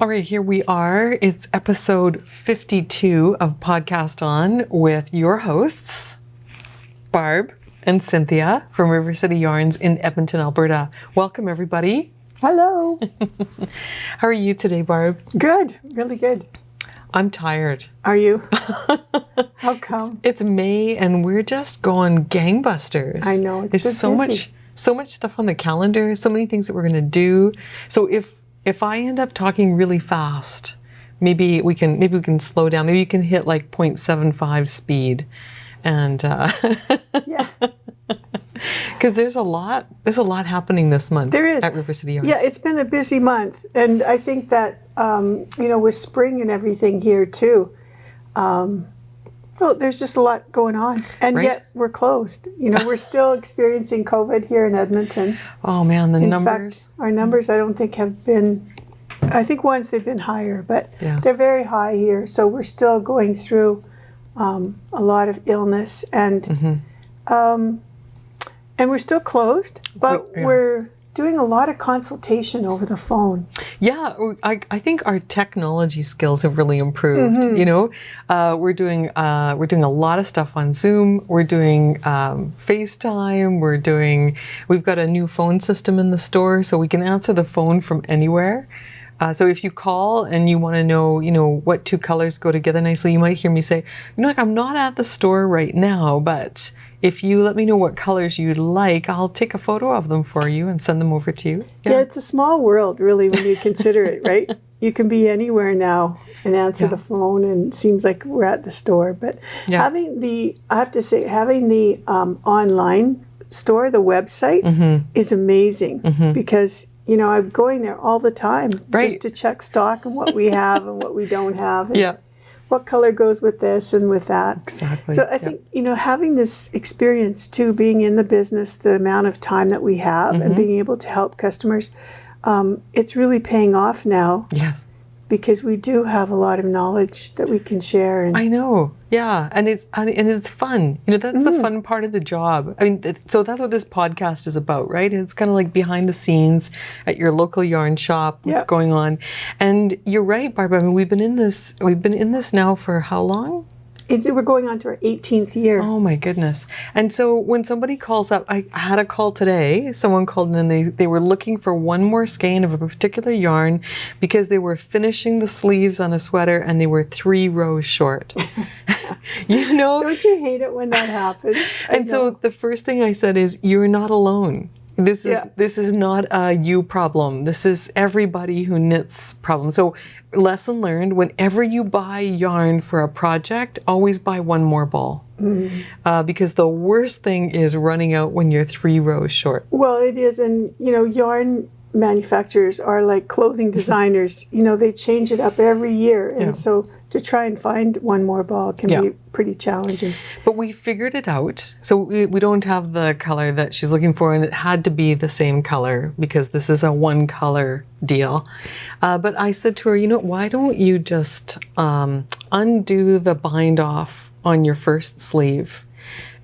All right, here we are. It's episode 52 of Podcast On with your hosts, Barb and Cynthia from River City Yarns in Edmonton, Alberta. Welcome, everybody. Hello. How are you today, Barb? Good, really good. I'm tired. Are you? How come? It's May and we're just going gangbusters. I know. There's so much stuff on the calendar, so many things that we're going to do. So if I end up talking really fast, maybe we can slow down. Maybe you can hit like 0.75 speed, and yeah, because there's a lot happening this month. There is at River City Yarns. Yeah, it's been a busy month, and I think that with spring and everything here too. Well, there's just a lot going on, and right? Yet we're closed. We're still experiencing COVID here in Edmonton. Oh man, the numbers. In fact, our numbers I don't think have been. I think once they've been higher, but they're very high here. So we're still going through a lot of illness, and we're still closed, but we're doing a lot of consultation over the phone. Yeah, I think our technology skills have really improved. We're doing a lot of stuff on Zoom. We're doing FaceTime. We've got a new phone system in the store, so we can answer the phone from anywhere. So if you call and you want to know, what two colors go together nicely, you might hear me say, I'm not at the store right now, but if you let me know what colors you'd like, I'll take a photo of them for you and send them over to you. Yeah, it's a small world, really, when you consider it, right? You can be anywhere now and answer the phone, and it seems like we're at the store. But having the online store, the website, is amazing because I'm going there all the time just to check stock and what we have and what we don't have. And what color goes with this and with that. Exactly. So I think, having this experience too, being in the business, the amount of time that we have and being able to help customers, it's really paying off now. Yes. Because we do have a lot of knowledge that we can share. And I know, yeah, and it's fun. That's the fun part of the job. I mean, so that's what this podcast is about, right? It's kind of like behind the scenes at your local yarn shop. What's going on? And you're right, Barbara. I mean, we've been in this now for how long? We're going on to our 18th year. Oh my goodness. And so when somebody calls up, I had a call today, someone called in and they were looking for one more skein of a particular yarn because they were finishing the sleeves on a sweater and they were 3 rows short. Don't you hate it when that happens? And so the first thing I said is, you're not alone. This is not a you problem. This is everybody who knits problem. So lesson learned, whenever you buy yarn for a project, always buy one more ball. Because the worst thing is running out when you're 3 rows short. Well, it is. And, yarn manufacturers are like clothing designers. They change it up every year. And so to try and find one more ball can be pretty challenging. But we figured it out. So we don't have the color that she's looking for, and it had to be the same color because this is a one color deal. But I said to her, why don't you just undo the bind off on your first sleeve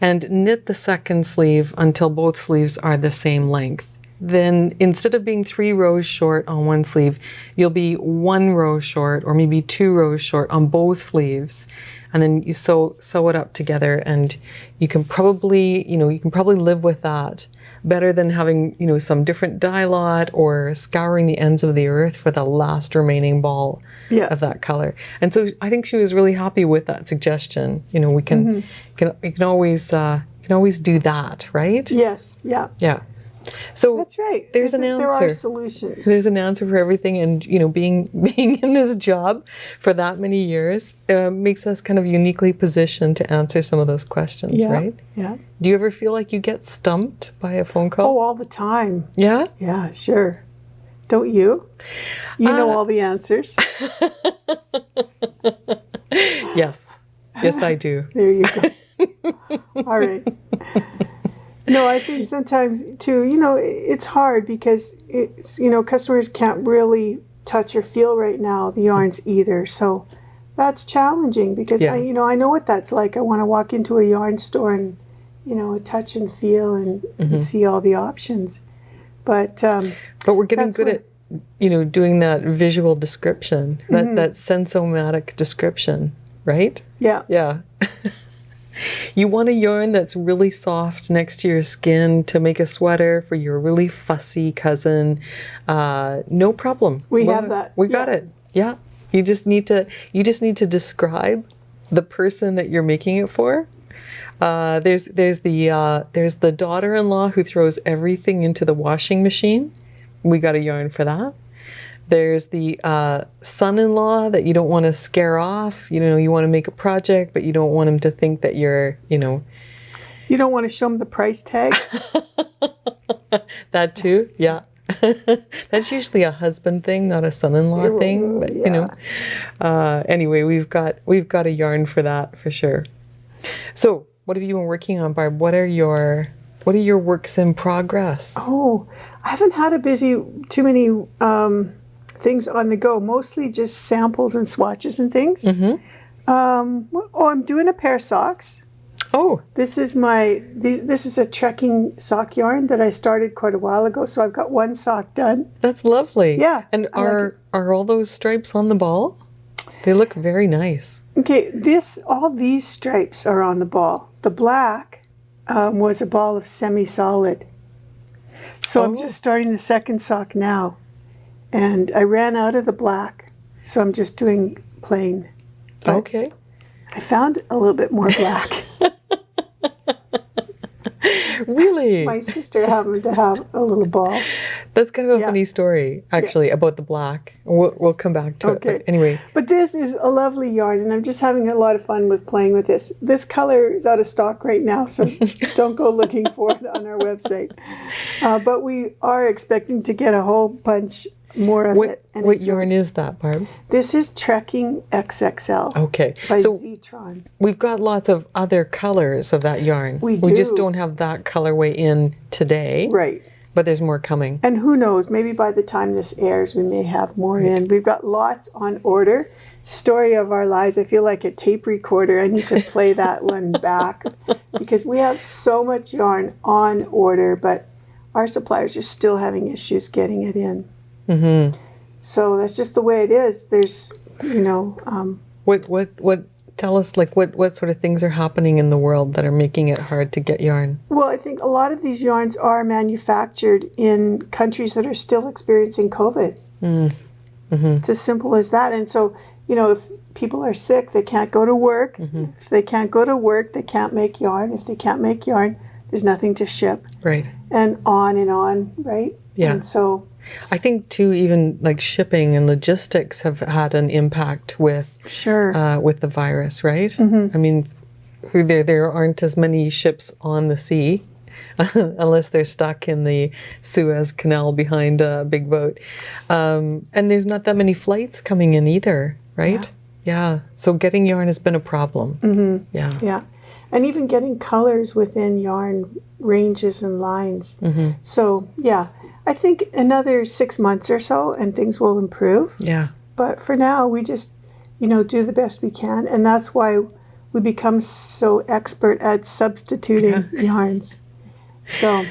and knit the second sleeve until both sleeves are the same length. Then instead of being 3 rows short on one sleeve, you'll be 1 row short or maybe 2 rows short on both sleeves. And then you sew it up together, and you can probably live with that better than having, some different dye lot or scouring the ends of the earth for the last remaining ball of that color. And so I think she was really happy with that suggestion. We can always do that, right? Yes. Yeah. Yeah. So that's right. There's an answer. There are solutions. There's an answer for everything, and being in this job for that many years makes us kind of uniquely positioned to answer some of those questions, right? Yeah. Do you ever feel like you get stumped by a phone call? Oh, all the time. Yeah. Yeah, sure. Don't you? You know all the answers. Yes. Yes, I do. There you go. All right. No, I think sometimes too, it's hard because it's, customers can't really touch or feel right now the yarns either. So that's challenging because I know what that's like. I want to walk into a yarn store and, touch and feel and see all the options. But we're getting good doing that visual description, that sensomatic description, right? Yeah. Yeah. You want a yarn that's really soft next to your skin to make a sweater for your really fussy cousin. No problem. We have that. We got it. Yeah. You just need to describe the person that you're making it for. There's the daughter-in-law who throws everything into the washing machine. We got a yarn for that. There's the son-in-law that you don't want to scare off. You want to make a project, but you don't want him to think that you're, You don't want to show him the price tag. That too, yeah. That's usually a husband thing, not a son-in-law thing. But anyway, we've got a yarn for that for sure. So, what have you been working on, Barb? What are your works in progress? Oh, I haven't had too many things on the go. Mostly just samples and swatches and things. Mm-hmm. I'm doing a pair of socks. Oh, this is a trekking sock yarn that I started quite a while ago. So I've got one sock done. That's lovely. Yeah. And are all those stripes on the ball? They look very nice. Okay, all these stripes are on the ball. The black was a ball of semi-solid. So I'm just starting the second sock now. And I ran out of the black, so I'm just doing plain. But okay. I found a little bit more black. Really? My sister happened to have a little ball. That's kind of a funny story, actually, about the black. We'll come back to it. But anyway. But this is a lovely yarn, and I'm just having a lot of fun with playing with this. This color is out of stock right now, so don't go looking for it on our website. But we are expecting to get a whole bunch more of it. And what yarn is that, Barb? This is Trekking XXL. Okay. By Zitron. We've got lots of other colors of that yarn. We do. We just don't have that colorway in today. Right. But there's more coming. And who knows, maybe by the time this airs, we may have more in. We've got lots on order. Story of our lives. I feel like a tape recorder. I need to play that one back because we have so much yarn on order, but our suppliers are still having issues getting it in. Mm-hmm. So that's just the way it is. There's, What? Tell us, what sort of things are happening in the world that are making it hard to get yarn? Well, I think a lot of these yarns are manufactured in countries that are still experiencing COVID. Mm-hmm. It's as simple as that. And so, if people are sick, they can't go to work. Mm-hmm. If they can't go to work, they can't make yarn. If they can't make yarn, there's nothing to ship. Right. And on, right? Yeah. And so I think too, even like shipping and logistics have had an impact with the virus, right? Mm-hmm. I mean, there aren't as many ships on the sea unless they're stuck in the Suez Canal behind a big boat, and there's not that many flights coming in either, right? Yeah. So getting yarn has been a problem. Mm-hmm. Yeah. Yeah, and even getting colors within yarn ranges and lines. Mm-hmm. So yeah. I think another 6 months or so and things will improve. Yeah. But for now, we just, do the best we can. And that's why we become so expert at substituting yarns. So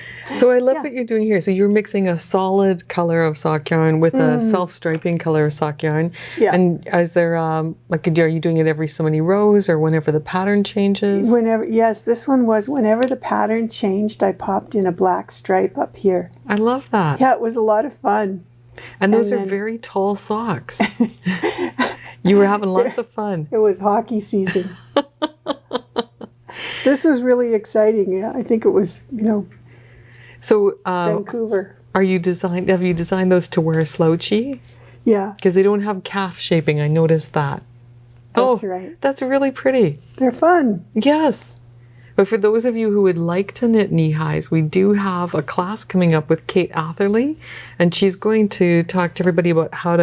I love what you're doing here. So you're mixing a solid color of sock yarn with a self-striping color of sock yarn. Yeah. And is there, are you doing it every so many rows or whenever the pattern changes? Yes, this one was whenever the pattern changed, I popped in a black stripe up here. I love that. Yeah, it was a lot of fun. And those are very tall socks. You were having lots of fun. It was hockey season. This was really exciting. Yeah, I think it was, So Vancouver. Have you designed those to wear slouchy? Yeah. Because they don't have calf shaping. I noticed that. That's right. That's really pretty. They're fun. Yes. But for those of you who would like to knit knee highs, we do have a class coming up with Kate Atherley, and she's going to talk to everybody about how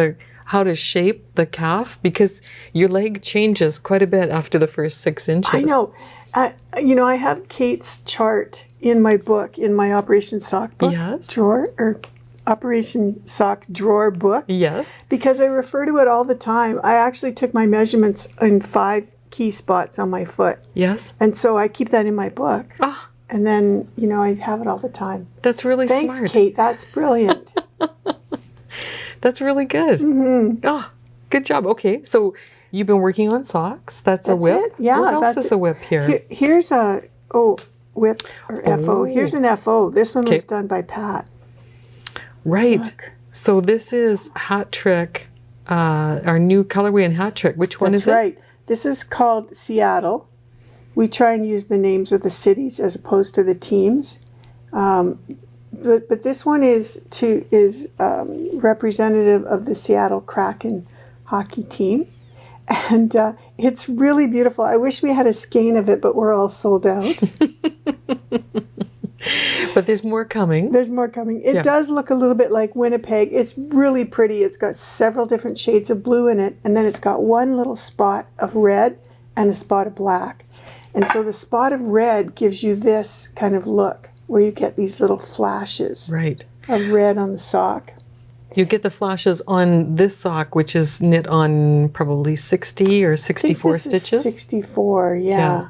to shape the calf, because your leg changes quite a bit after the first 6 inches. I know. I have Kate's chart in my book, in my Operation Sock book drawer, or Operation Sock drawer book. Yes. Because I refer to it all the time. I actually took my measurements in 5 key spots on my foot. Yes. And so I keep that in my book. Ah. And then, I have it all the time. That's really Thanks, smart. Kate. That's brilliant. That's really good. Oh, good job. Okay, so you've been working on socks. That's a whip. It. Yeah, what else that's is a whip here? Here's a whip or FO. Here's an FO. This one was done by Pat. Right. Look. So this is Hat Trick, our new colorway in Hat Trick. Which one is it? That's right. This is called Seattle. We try and use the names of the cities as opposed to the teams. But this one is representative of the Seattle Kraken hockey team. And it's really beautiful. I wish we had a skein of it, but we're all sold out. But there's more coming. There's more coming. It does look a little bit like Winnipeg. It's really pretty. It's got several different shades of blue in it, and then it's got one little spot of red and a spot of black. And so the spot of red gives you this kind of look where you get these little flashes of red on the sock. You get the flashes on this sock, which is knit on probably 60 or 64 stitches. 64, yeah.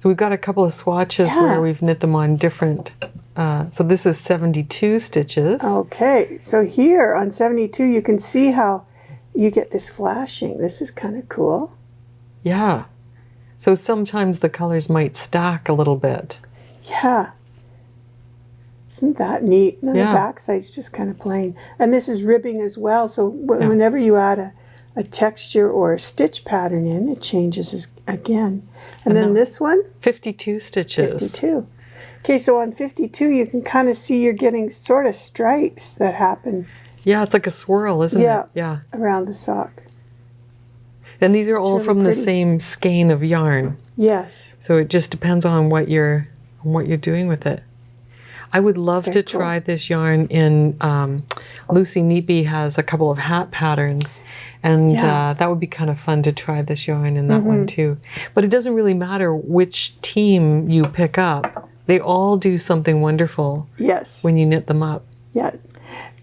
So we've got a couple of swatches where we've knit them on different. So this is 72 stitches. Okay, so here on 72, you can see how you get this flashing. This is kind of cool. Yeah. So sometimes the colors might stack a little bit. Yeah. Isn't that neat? And the back side's just kind of plain. And this is ribbing as well. So whenever you add a texture or a stitch pattern in, it changes again. And then this one? 52 stitches. 52. Okay, so on 52, you can kind of see you're getting sort of stripes that happen. Yeah, it's like a swirl, isn't it? Yeah. Around the sock. And these are all really from the same skein of yarn. Yes. So it just depends on what you're doing with it. I would love to try this yarn in, Lucy Neepy has a couple of hat patterns, and that would be kind of fun to try this yarn in that one too. But it doesn't really matter which team you pick up. They all do something wonderful when you knit them up. Yeah.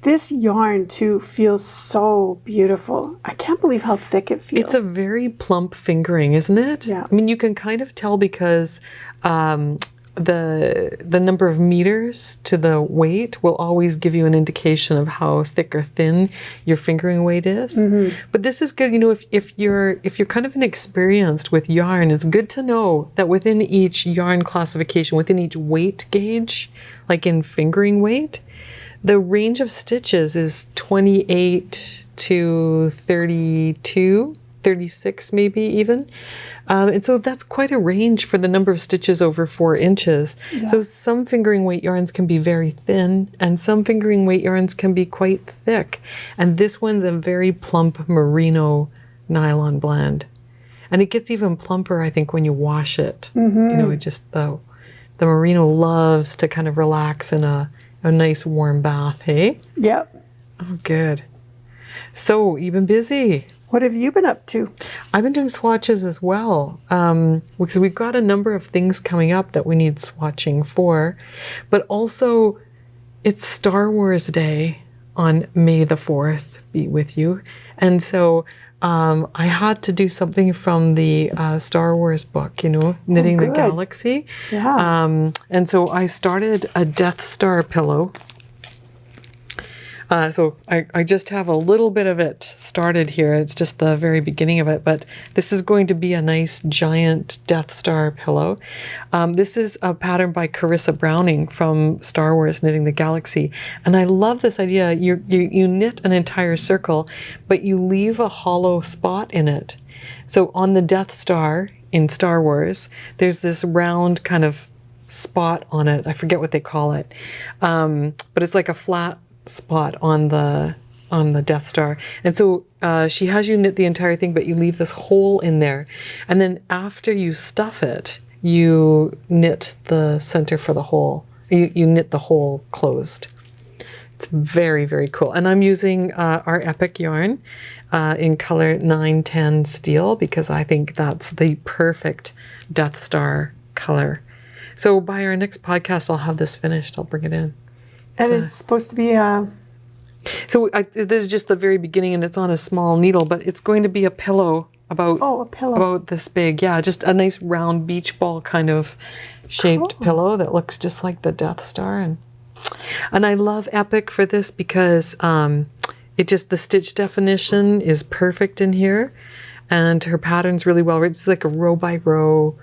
This yarn too feels so beautiful. I can't believe how thick it feels. It's a very plump fingering, isn't it? Yeah. I mean, you can kind of tell because the number of meters to the weight will always give you an indication of how thick or thin your fingering weight is. But this is good, you know, if you're kind of inexperienced with yarn, it's good to know that within each yarn classification, within each weight gauge, like in fingering weight, the range of stitches is 28 to 32, 36 maybe even. And so that's quite a range for the number of stitches over 4 inches. Yeah. So some fingering weight yarns can be very thin and some fingering weight yarns can be quite thick. And this one's a very plump merino nylon blend. And it gets even plumper, I think, when you wash it. You know, it just, the merino loves to kind of relax in a nice warm bath, hey? Yep. Oh, good. So you've been busy. What have you been up to? I've been doing swatches as well, because we've got a number of things coming up that we need swatching for, but also it's Star Wars Day on May the 4th, be with you. And so I had to do something from the Star Wars book, you know, Knitting the Galaxy. Yeah. And so I started a Death Star pillow. So I just have a little bit of it started here. It's just the very beginning of it, but this is going to be a nice giant Death Star pillow. This is a pattern by Carissa Browning from Star Wars Knitting the Galaxy. And I love this idea. You knit an entire circle, but you leave a hollow spot in it. So on the Death Star in Star Wars, there's this round kind of spot on it. I forget what they call it. But it's like a flat spot on the Death Star. And so she has you knit the entire thing, but you leave this hole in there. And then after you stuff it, you knit the center for the hole. You knit the hole closed. It's very, very cool. And I'm using our Epic yarn in color 910 steel because I think that's the perfect Death Star color. So by our next podcast, I'll have this finished. I'll bring it in. And it's supposed to be So this is just the very beginning, and it's on a small needle, but it's going to be a pillow about about this big. Yeah, just a nice round beach ball kind of shaped pillow that looks just like the Death Star. And I love Epic for this because it just, the stitch definition is perfect in here. And her pattern's really well written. It's like a row by row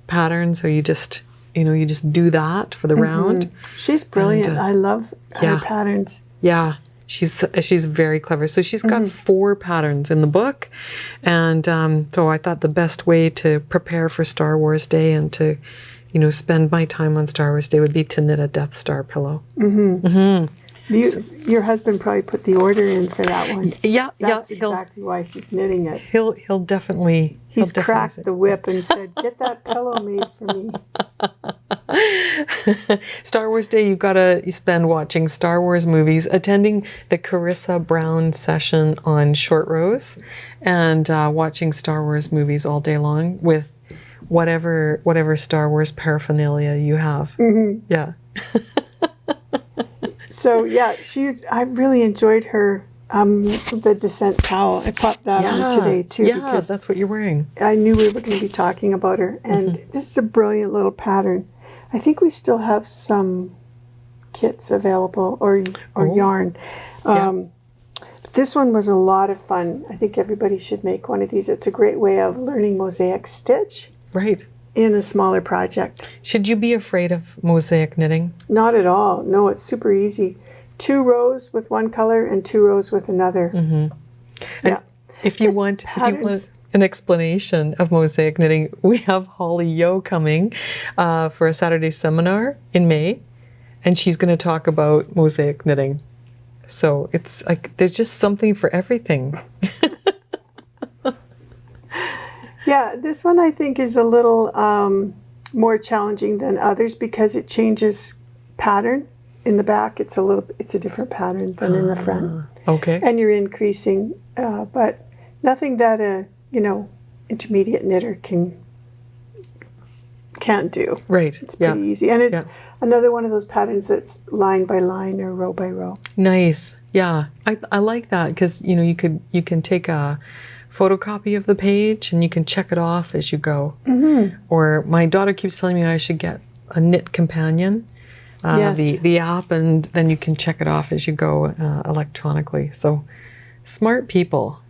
pattern. So you just, you just do that for the round. She's brilliant. I love her patterns. Yeah. She's very clever. So she's got 4 patterns in the book. And so I thought the best way to prepare for Star Wars Day and to, spend my time on Star Wars Day would be to knit a Death Star pillow. Your husband probably put the order in for that one. That's exactly why she's knitting it. He'll definitely. He's cracked the whip and said, "Get that pillow made for me." Star Wars Day, you spend watching Star Wars movies, attending the Carissa Brown session on Short Rows, and watching Star Wars movies all day long with whatever Star Wars paraphernalia you have. Yeah. So yeah, I really enjoyed her, the Dissent Cowl. I popped that on today too. Yeah, because that's what you're wearing. I knew we were going to be talking about her, and this is a brilliant little pattern. I think we still have some kits available or yarn. But this one was a lot of fun. I think everybody should make one of these. It's a great way of learning mosaic stitch. Right. In a smaller project. Should you be afraid of mosaic knitting? Not at all. No, it's super easy. 2 rows with one color and 2 rows with another. And if you want an explanation of mosaic knitting, we have Holly Yo coming for a Saturday seminar in May, and she's going to talk about mosaic knitting. So it's like there's just something for everything. Yeah, this one I think is a little more challenging than others because it changes pattern. In the back, it's a different pattern than in the front. Okay. And you're increasing, but nothing that a intermediate knitter can't do. Right. It's pretty easy, and it's another one of those patterns that's line by line or row by row. Nice. Yeah, I like that because you can take a photocopy of the page and you can check it off as you go. Or my daughter keeps telling me I should get a Knit Companion, the app, and then you can check it off as you go electronically. So smart people,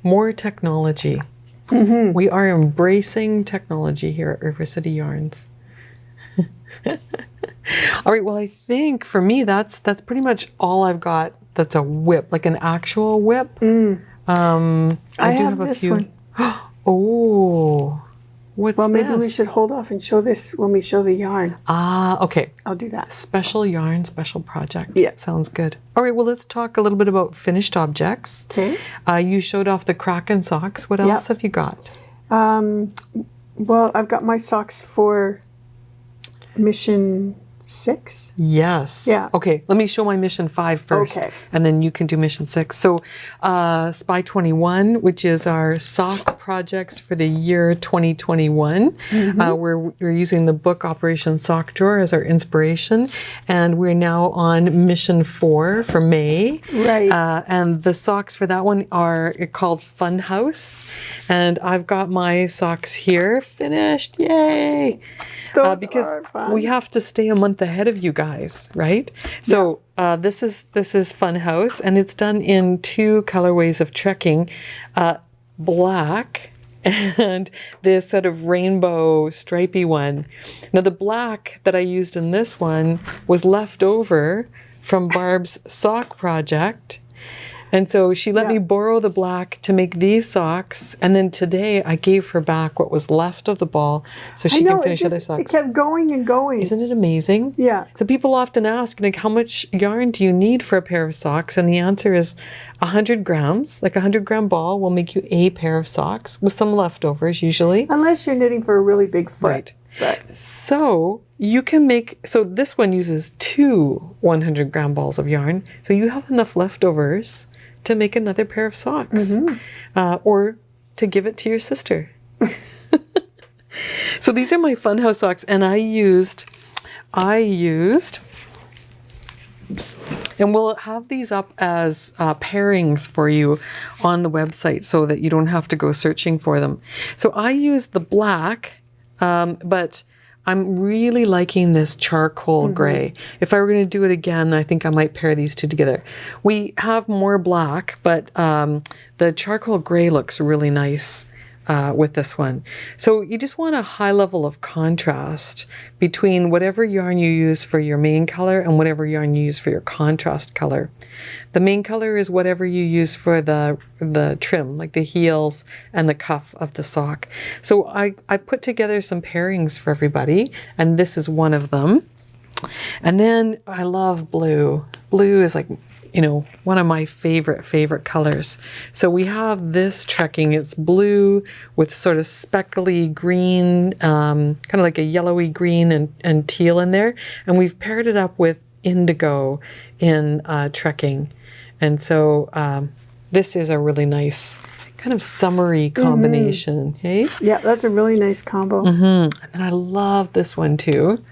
more technology. We are embracing technology here at River City Yarns. All right, well, I think for me that's pretty much all I've got that's a whip, like an actual whip. I do have a few. One. Oh, what's this? Well, maybe we should hold off and show this when we show the yarn. Okay. I'll do that. Special yarn, special project. Yeah. Sounds good. All right, well, let's talk a little bit about finished objects. Okay. You showed off the Kraken socks. What else have you got? Well, I've got my socks for Mission 6? Yes. Yeah. Okay, let me show my Mission 5 first, and then you can do Mission 6. So Spy 21, which is our sock projects for the year 2021. We're using the book Operation Sock Drawer as our inspiration, and we're now on Mission 4 for May. Right. And the socks for that one are called Funhouse, and I've got my socks here finished. Yay! Because are fun. We have to stay a month ahead of you guys, right? So this is Funhouse, and it's done in 2 colorways of trekking, black and this sort of rainbow stripy one. Now the black that I used in this one was left over from Barb's sock project. And so she let me borrow the black to make these socks, and then today I gave her back what was left of the ball so she can finish other socks. It kept going and going. Isn't it amazing? Yeah. So people often ask, like, how much yarn do you need for a pair of socks? And the answer is 100 grams. Like a 100-gram ball will make you a pair of socks with some leftovers usually. Unless you're knitting for a really big foot. Right. But. So you can make, so this one uses 2 100-gram balls of yarn. So you have enough leftovers to make another pair of socks, or to give it to your sister. So these are my Funhouse socks, and I used, and we'll have these up as pairings for you on the website so that you don't have to go searching for them. So I used the black, but I'm really liking this charcoal gray. If I were going to do it again, I think I might pair these two together. We have more black, but the charcoal gray looks really nice with this one. So you just want a high level of contrast between whatever yarn you use for your main color and whatever yarn you use for your contrast color. The main color is whatever you use for the trim, like the heels and the cuff of the sock. So I put together some pairings for everybody, and this is one of them. And then I love blue. Blue is like, you know, one of my favorite colors. So we have this trekking. It's blue with sort of speckly green, kind of like a yellowy green and teal in there. And we've paired it up with indigo in trekking. And so this is a really nice kind of summery combination. Hey? Yeah, that's a really nice combo. And then I love this one too.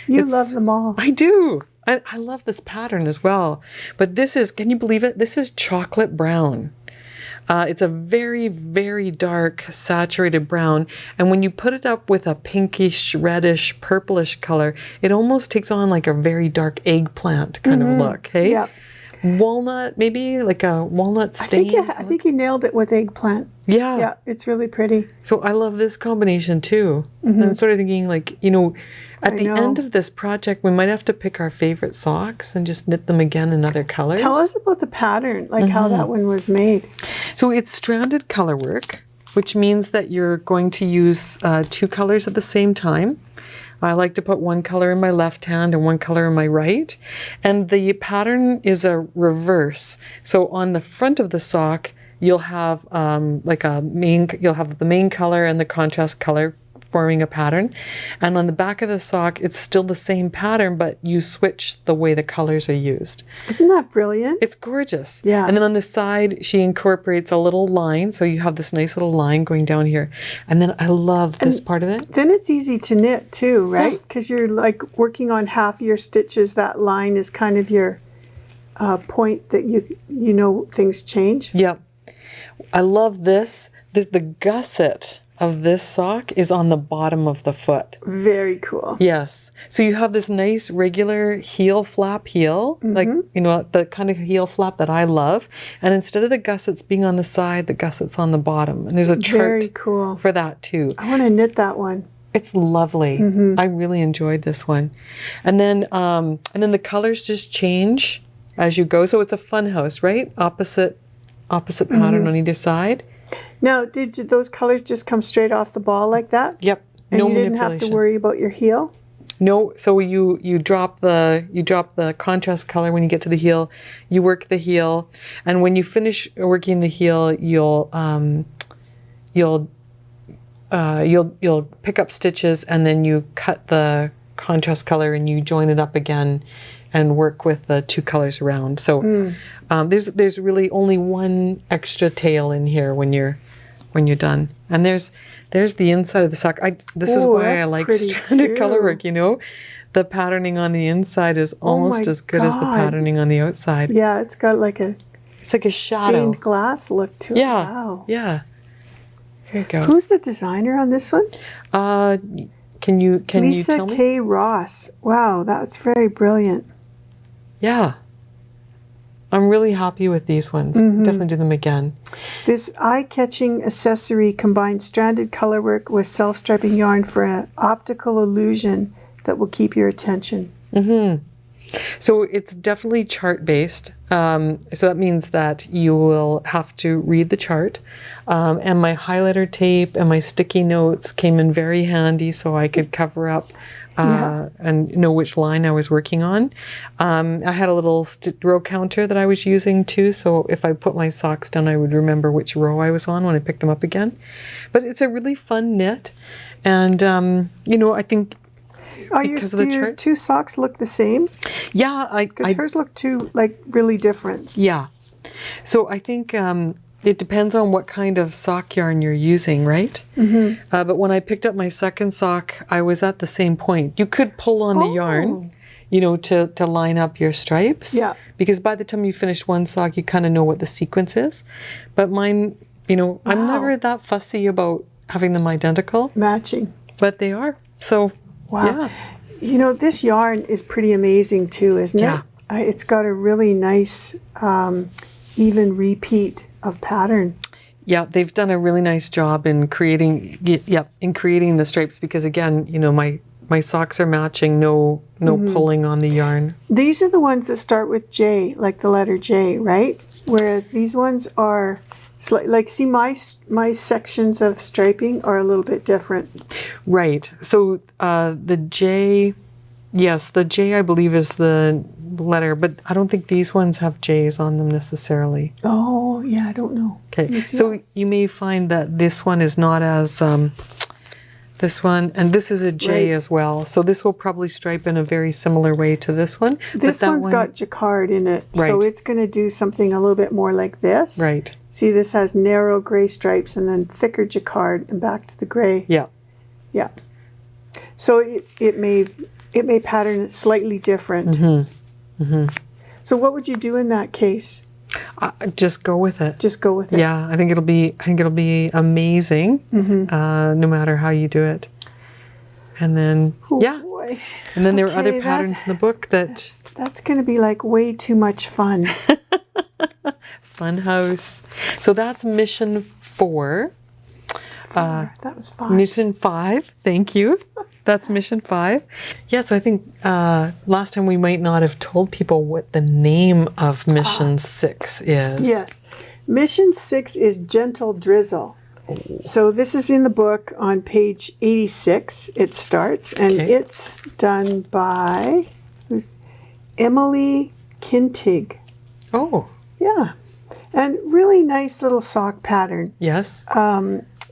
You love them all. I do. I love this pattern as well. But this is, can you believe it? This is chocolate brown. It's a very, very dark, saturated brown. And when you put it up with a pinkish, reddish, purplish color, it almost takes on like a very dark eggplant kind of look. Hey? Yeah. Walnut, maybe like a walnut stain. I think you nailed it with eggplant. Yeah. Yeah, it's really pretty. So I love this combination too. And I'm sort of thinking like, you know, at the end of this project, we might have to pick our favorite socks and just knit them again in other colors. Tell us about the pattern, like how that one was made. So it's stranded color work, which means that you're going to use 2 colors at the same time. I like to put one color in my left hand and one color in my right. And the pattern is a reverse. So on the front of the sock, you'll have you'll have the main color and the contrast color forming a pattern. And on the back of the sock, it's still the same pattern, but you switch the way the colors are used. Isn't that brilliant? It's gorgeous. Yeah. And then on the side, she incorporates a little line. So you have this nice little line going down here. And then I love this part of it. Then it's easy to knit too, right? Because you're like working on half your stitches. That line is kind of your point that you know things change. Yep. I love this. The gusset of this sock is on the bottom of the foot. Very cool. Yes. So you have this nice regular heel flap heel, like, you know, the kind of heel flap that I love. And instead of the gussets being on the side, the gusset's on the bottom. And there's a chart Very cool. for that too. I want to knit that one. It's lovely. I really enjoyed this one. And then the colors just change as you go. So it's a Funhouse, right? Opposite pattern on either side. Now, did those colors just come straight off the ball like that? Yep. And No you didn't have to manipulation. worry about your heel? No, so you drop the contrast color when you get to the heel. You work the heel, and when you finish working the heel, you'll pick up stitches, and then you cut the contrast color and you join it up again, and work with the 2 colors around. So there's really only one extra tail in here when you're done. And there's the inside of the sock. This is why I like stranded color work, you know. The patterning on the inside is almost as good as the patterning on the outside. Yeah, it's got like It's like a shadow. stained glass look to it. Yeah. Wow. Yeah. There you go. Who's the designer on this one? Can you tell me? Lisa K. Ross. Wow, that's very brilliant. Yeah. I'm really happy with these ones. Definitely do them again. This eye-catching accessory combines stranded color work with self-striping yarn for an optical illusion that will keep your attention. So it's definitely chart-based. So that means that you will have to read the chart. And my highlighter tape and my sticky notes came in very handy so I could cover up and know which line I was working on. I had a little row counter that I was using too, so if I put my socks down, I would remember which row I was on when I picked them up again. But it's a really fun knit, and you know, I think Do your 2 socks look the same? Yeah, Because hers look really different. Yeah, so I think it depends on what kind of sock yarn you're using, right? But when I picked up my second sock, I was at the same point. You could pull on the yarn, you know, to line up your stripes. Yeah. Because by the time you finished one sock, you kind of know what the sequence is. But mine, you know, I'm never that fussy about having them identical. Matching. But they are. So Wow. Yeah. You know, this yarn is pretty amazing too, isn't it? Yeah. It's got a really nice, even repeat of pattern. Yeah, they've done a really nice job in creating, creating the stripes, because again, you know, my socks are matching, no pulling on the yarn. These are the ones that start with J, like the letter J, right? Whereas these ones are, like, see, my sections of striping are a little bit different. Right. So the J, yes, the J I believe is the letter, but I don't think these ones have J's on them necessarily. Oh, yeah, I don't know. Okay, so you may find that this one is not as, this one, and this is a J as well. So this will probably stripe in a very similar way to this one. This one's got jacquard in it, so it's going to do something a little bit more like this. Right. See, this has narrow gray stripes and then thicker jacquard and back to the gray. Yeah. Yeah. So it may pattern it slightly different. So what would you do in that case? Just go with it. Just go with it. Yeah, I think it'll be amazing, no matter how you do it. And then Boy. and then there are other patterns in the book that's going to be like way too much fun. Funhouse. So that's mission 4. That was fun. Mission 5. Thank you. That's mission 5. Yeah, so I think last time we might not have told people what the name of mission 6 is. Yes. Mission 6 is Gentle Drizzle. So this is in the book on page 86. It starts, and it's done by Emily Kintig. Oh. Yeah. And really nice little sock pattern. Yes.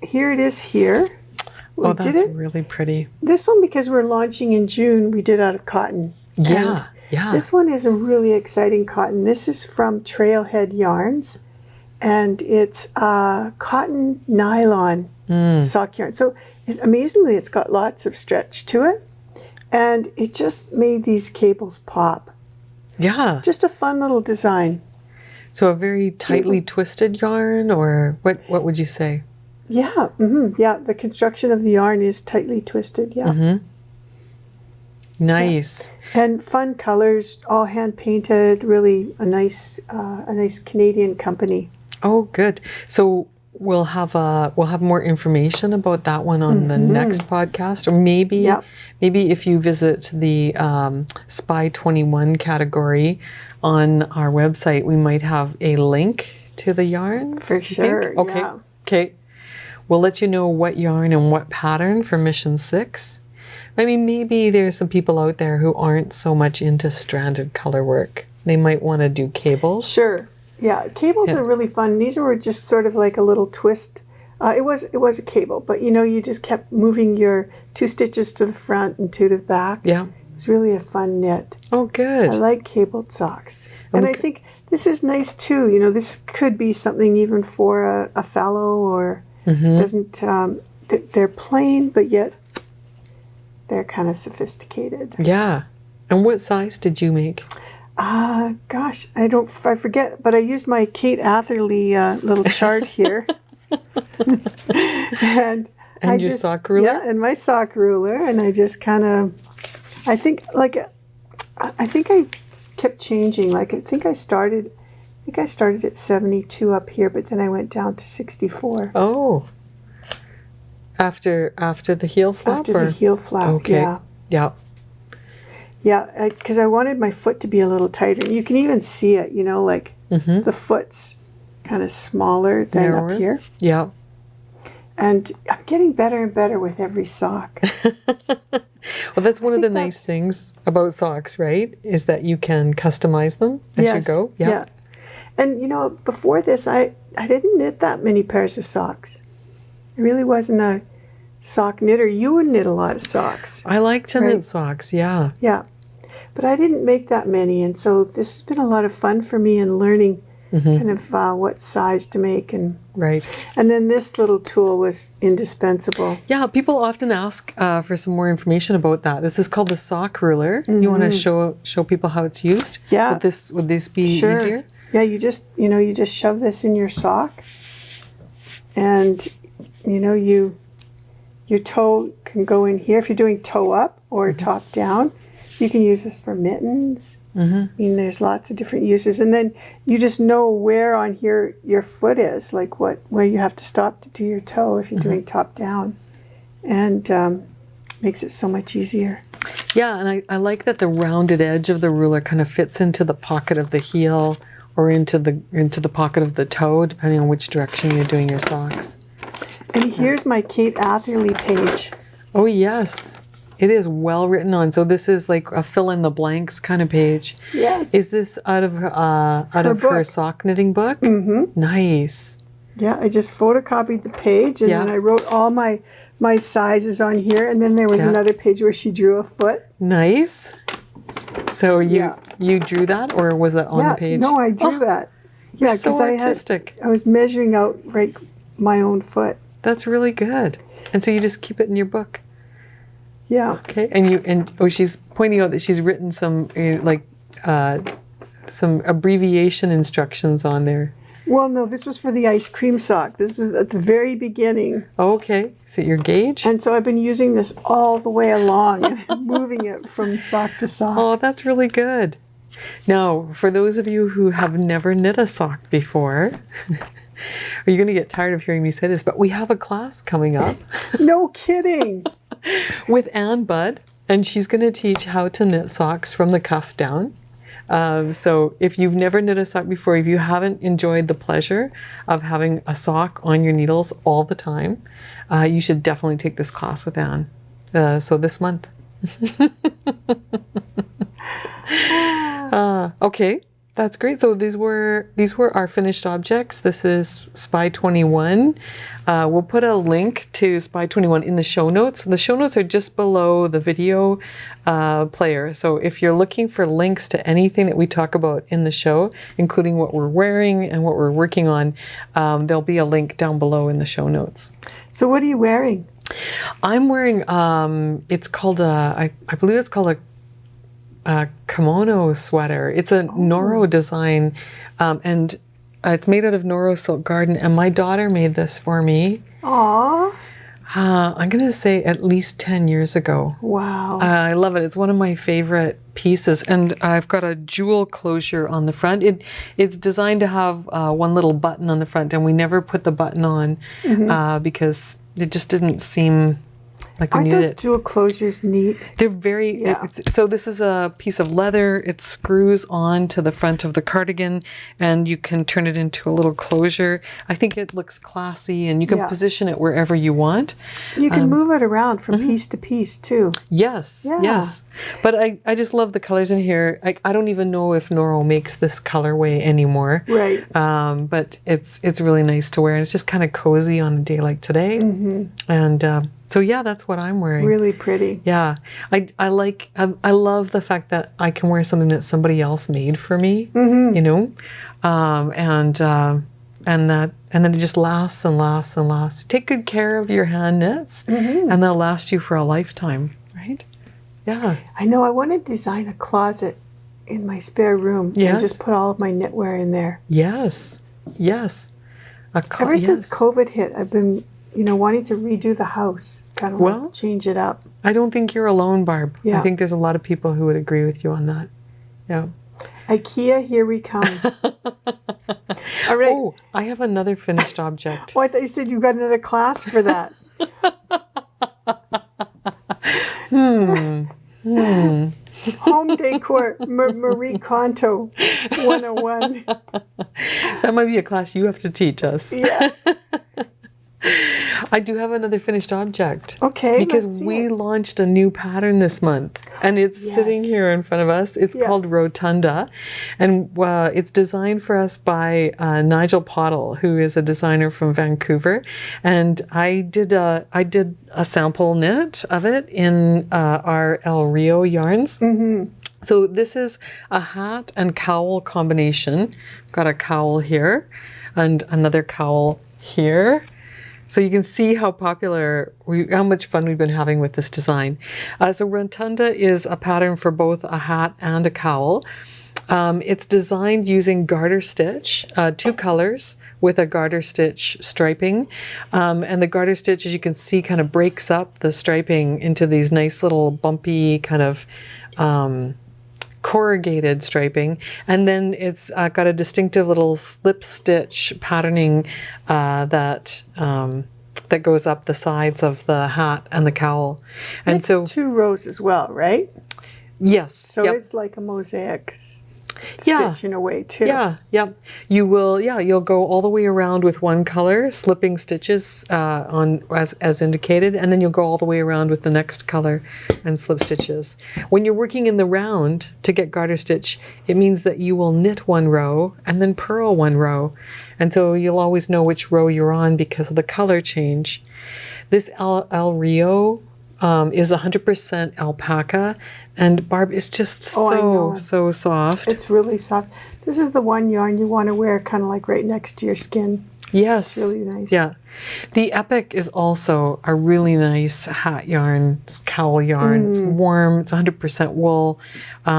Here it is here. Oh, that's really pretty. This one, because we're launching in June, we did out of cotton. Yeah, yeah. This one is a really exciting cotton. This is from Trailhead Yarns, and it's cotton nylon sock yarn. So amazingly, it's got lots of stretch to it, and it just made these cables pop. Yeah. Just a fun little design. So a very tightly twisted yarn, or what would you say? Yeah, yeah. The construction of the yarn is tightly twisted. Yeah. Nice. Yeah. And fun colors, all hand painted. Really a nice Canadian company. Oh, good. So we'll have more information about that one on the next podcast, or maybe if you visit the Spy 21 category on our website, we might have a link to the yarns. For sure. Okay. Yeah. Okay. We'll let you know what yarn and what pattern for mission 6. I mean, maybe there's some people out there who aren't so much into stranded color work. They might want to do cables. Sure. Yeah, cables are really fun. These were just sort of like a little twist. It was a cable, but you just kept moving your 2 stitches to the front and 2 to the back. Yeah. It's really a fun knit. Oh, good. I like cabled socks. And I think this is nice too. This could be something even for a fellow, or doesn't, they're plain, but yet they're kind of sophisticated. Yeah. And what size did you make? Gosh, I forget, but I used my Kate Atherley little chart here. and your sock ruler? Yeah, and my sock ruler, and I just kind of, I think I kept changing. Like, I think I started at 72 up here, but then I went down to 64. Oh. After the heel flap? After the heel flap, okay. yeah. Yeah. Yeah, because I wanted my foot to be a little tighter. You can even see it, like the foot's kind of smaller than narrower. Up here. Yeah. And I'm getting better and better with every sock. Well, that's one of the nice things about socks, right? Is that you can customize them as you go. Yeah. And before this, I didn't knit that many pairs of socks. I really wasn't a sock knitter. You would knit a lot of socks. I like to knit socks, yeah. Yeah. But I didn't make that many, and so this has been a lot of fun for me in learning kind of what size to make. And then this little tool was indispensable. Yeah, people often ask for some more information about that. This is called the sock ruler. You want to show people how it's used? Yeah. Would this be easier? Yeah, you just shove this in your sock, and your toe can go in here. If you're doing toe up, or top down. You can use this for mittens. I mean, there's lots of different uses. And then you just know where on here your foot is, like where you have to stop to do your toe if you're doing top down. And makes it so much easier. Yeah, and I like that the rounded edge of the ruler kind of fits into the pocket of the heel or into the pocket of the toe, depending on which direction you're doing your socks. And here's my Kate Atherley page. Oh yes, it is well written on. So this is like a fill in the blanks kind of page. Yes. Is this out of her sock knitting book? Mm-hmm. Nice. Yeah, I just photocopied the page and then I wrote all my sizes on here, and then there was another page where she drew a foot. Nice. So you drew that, or was that on the page? No, I drew that. Yeah, because so artistic. I was measuring out my own foot. That's really good. And so you just keep it in your book. Yeah. Okay. And she's pointing out that she's written some some abbreviation instructions on there. Well, no, this was for the ice cream sock. This is at the very beginning. Okay. Is it your gauge? And so I've been using this all the way along and moving it from sock to sock. Oh, that's really good. Now, for those of you who have never knit a sock before, are you going to get tired of hearing me say this, but we have a class coming up. No kidding. With Ann Budd, and she's going to teach how to knit socks from the cuff down. So if you've never knit a sock before, if you haven't enjoyed the pleasure of having a sock on your needles all the time, you should definitely take this class with Ann. So this month. Okay, that's great. So these were our finished objects. This is Spy 21. We'll put a link to Spy 21 in the show notes. The show notes are just below the video player. So if you're looking for links to anything that we talk about in the show, including what we're wearing and what we're working on, there'll be a link down below in the show notes. So what are you wearing? I'm wearing, it's called I believe it's called a kimono sweater. It's a Noro design, and it's made out of Noro silk garden, and my daughter made this for me. Aww. I'm going to say at least 10 years ago. Wow. I love it. It's one of my favorite pieces, and I've got a jewel closure on the front. It's designed to have one little button on the front, and we never put the button on because it just didn't seem like we needed it. Aren't those jewel closures neat? They're very, so this is a piece of leather. It screws on to the front of the cardigan, and you can turn it into a little closure. I think it looks classy, and you can position it wherever you want. You can move it around from piece to piece too. Yes, yes. But I just love the colors in here. I don't even know if Noro makes this colorway anymore. Right. But it's really nice to wear, and it's just kind of cozy on a day like today. And so yeah, that's what I'm wearing. Really pretty. Yeah, I love the fact that I can wear something that somebody else made for me. You know, and then it just lasts and lasts and lasts. Take good care of your hand knits, and they'll last you for a lifetime, right? Yeah. I know. I want to design a closet in my spare room and just put all of my knitwear in there. Yes. Yes. Ever since COVID hit, I've been wanting to redo the house, kind of like change it up. I don't think you're alone, Barb. Yeah. I think there's a lot of people who would agree with you on that. Yeah. IKEA, here we come. All right. Oh, I have another finished object. Oh, I thought you said you got another class for that. Home decor, Marie Konto 101. That might be a class you have to teach us. Yeah. I do have another finished object. Okay. Because we launched a new pattern this month, and it's sitting here in front of us. It's called Rotunda, and it's designed for us by Nigel Pottle, who is a designer from Vancouver. And I did a sample knit of it in our El Rio yarns. So this is a hat and cowl combination. Got a cowl here and another cowl here. So you can see how how much fun we've been having with this design. So Rotunda is a pattern for both a hat and a cowl. It's designed using garter stitch, 2 colors with a garter stitch striping. And the garter stitch, as you can see, kind of breaks up the striping into these nice little bumpy kind of corrugated striping. And then it's got a distinctive little slip stitch patterning that goes up the sides of the hat and the cowl. And it's so 2 rows as well, right? yes. So yep. it's like a mosaic Yeah. stitch in a way too. Yeah, yep. You'll go all the way around with one color, slipping stitches on as indicated, and then you'll go all the way around with the next color and slip stitches. When you're working in the round to get garter stitch, it means that you will knit 1 row and then purl 1 row. And so you'll always know which row you're on because of the color change. This El Rio is 100% alpaca, and Barb is just so soft. It's really soft. This is the one yarn you want to wear kind of like right next to your skin. Yes. It's really nice. Yeah. The Epic is also a really nice hat yarn, it's cowl yarn. It's warm, it's 100% wool.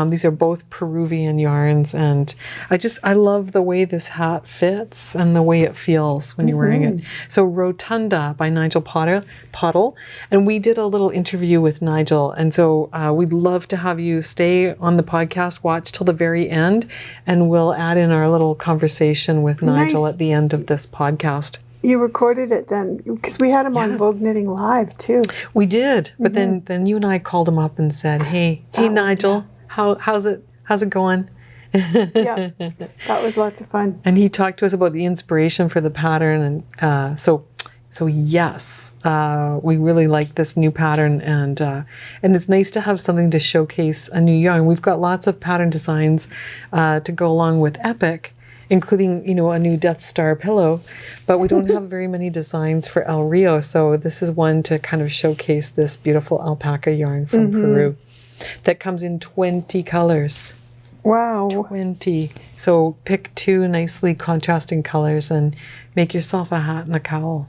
These are both Peruvian yarns, and I love the way this hat fits and the way it feels when you're wearing it. So Rotunda by Nigel Pottle, and we did a little interview with Nigel, and so we'd love to have you stay on the podcast, watch till the very end, and we'll add in our little conversation with Nigel at the end of this podcast. You recorded it then, because we had him on Vogue Knitting Live too. We did, but then you and I called him up and said, "Hey, Nigel, how's it going?" Yeah, that was lots of fun. And he talked to us about the inspiration for the pattern, and so yes, we really like this new pattern, and it's nice to have something to showcase a new yarn. We've got lots of pattern designs to go along with Epic, including, a new Death Star pillow, but we don't have very many designs for El Rio, so this is one to kind of showcase this beautiful alpaca yarn from Peru that comes in 20 colors. Wow. 20. So pick 2 nicely contrasting colors and make yourself a hat and a cowl.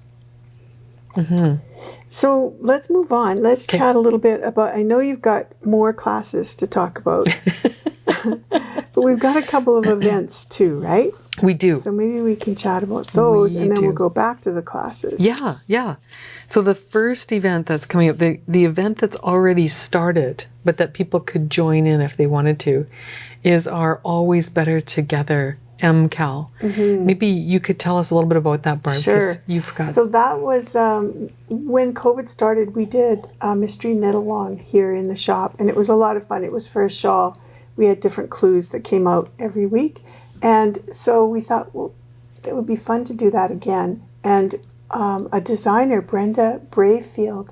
So let's move on. Let's chat a little bit about, I know you've got more classes to talk about, but we've got a couple of events too, right? We do. So maybe we can chat about those and then we'll go back to the classes. Yeah. So the first event that's coming up, the event that's already started, but that people could join in if they wanted to, is our Always Better Together MKAL. Maybe you could tell us a little bit about that, Barb. Sure. You forgot. So that was when COVID started, we did a mystery knit along here in the shop, and it was a lot of fun. It was for a shawl. We had different clues that came out every week. And so we thought, well, it would be fun to do that again. And a designer, Brenda Bravefield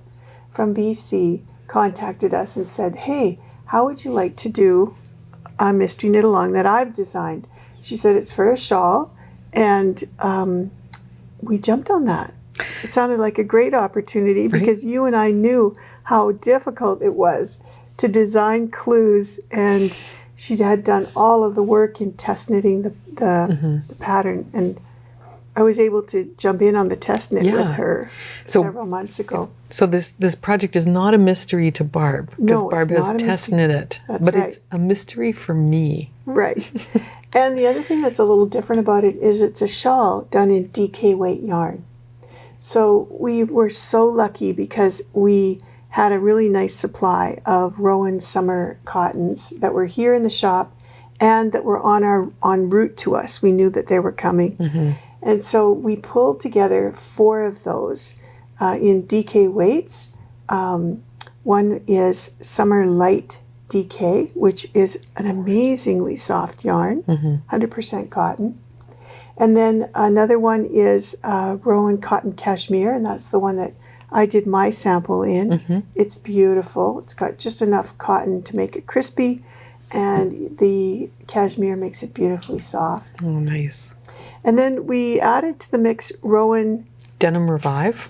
from BC, contacted us and said, hey, how would you like to do a mystery knit along that I've designed? She said it's for a shawl, and we jumped on that. It sounded like a great opportunity because you and I knew how difficult it was to design clues, and she had done all of the work in test knitting the pattern, and I was able to jump in on the test knit with her several months ago. So this project is not a mystery to Barb, because Barb has test knit it, but it's a mystery for me. Right. And the other thing that's a little different about it is it's a shawl done in DK weight yarn. So we were so lucky because we had a really nice supply of Rowan summer cottons that were here in the shop and that were en route to us. We knew that they were coming. And so we pulled together 4 of those in DK weights. One is Summer Light DK, which is an amazingly soft yarn, 100% cotton. And then another one is Rowan Cotton Cashmere, and that's the one that I did my sample in. It's beautiful. It's got just enough cotton to make it crispy, and the cashmere makes it beautifully soft. Oh, nice. And then we added to the mix Rowan Denim Revive,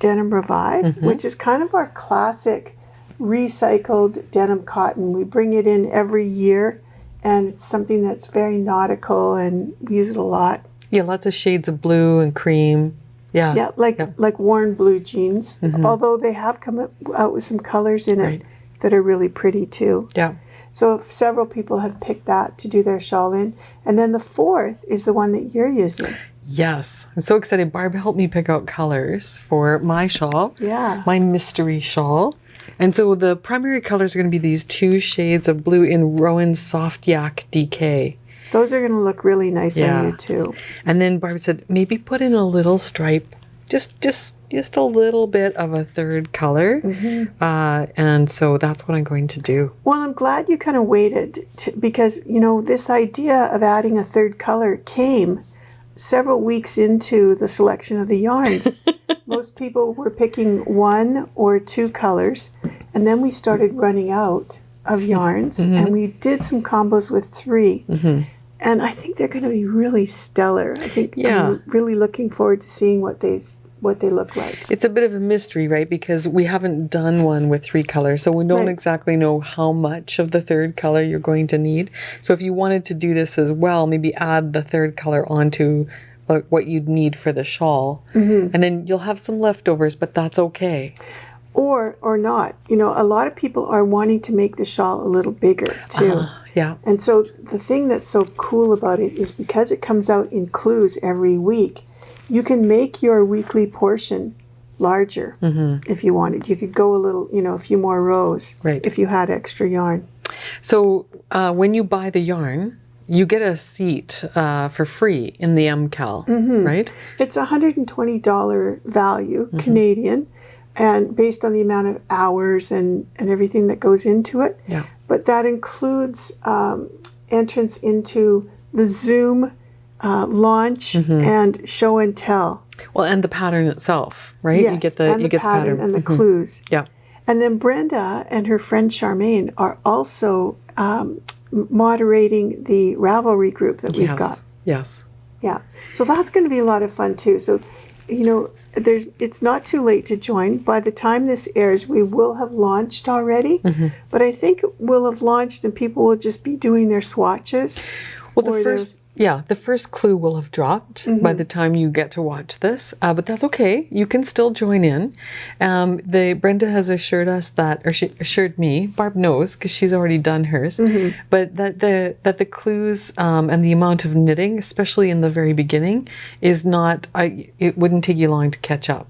which is kind of our classic recycled denim cotton. We bring it in every year, and it's something that's very nautical, and we use it a lot. Yeah, lots of shades of blue and cream. Yeah, like worn blue jeans, although they have come out with some colors in it that are really pretty too. Yeah. So several people have picked that to do their shawl in. And then the fourth is the one that you're using. Yes, I'm so excited. Barb helped me pick out colors for my shawl, my mystery shawl. And so the primary colors are going to be these 2 shades of blue in Rowan Softyak DK. Those are going to look really nice on you too. And then Barb said, maybe put in a little stripe, just a little bit of a third color. And so that's what I'm going to do. Well, I'm glad you kind of waited because, you know, this idea of adding a third color came several weeks into the selection of the yarns. Most people were picking 1 or 2 colors, and then we started running out of yarns, and we did some combos with 3. And I think they're going to be really stellar. I think I'm really looking forward to seeing what they look like. It's a bit of a mystery, right? Because we haven't done one with 3 colors, so we don't exactly know how much of the third color you're going to need. So if you wanted to do this as well, maybe add the third color onto what you'd need for the shawl, and then you'll have some leftovers, but that's okay. Or not. You know, a lot of people are wanting to make the shawl a little bigger too. And so the thing that's so cool about it is because it comes out in clues every week, you can make your weekly portion larger if you wanted. You could go a little, you know, a few more rows if you had extra yarn. So when you buy the yarn, you get a seat for free in the MKAL, right? It's $120 value, Canadian, and based on the amount of hours and everything that goes into it. But that includes entrance into the Zoom launch and show and tell. Well, and the pattern itself, right? Yes, you get the pattern and the clues. Yeah. And then Brenda and her friend Charmaine are also moderating the Ravelry group that we've got. Yes. Yeah. So that's going to be a lot of fun too. So, you know, it's not too late to join. By the time this airs, we will have launched already. But I think we'll have launched and people will just be doing their swatches. Well, the first clue will have dropped by the time you get to watch this, but that's okay. You can still join in. Brenda has assured us that, or she assured me, Barb knows because she's already done hers, but that the clues and the amount of knitting, especially in the very beginning, is not, it wouldn't take you long to catch up.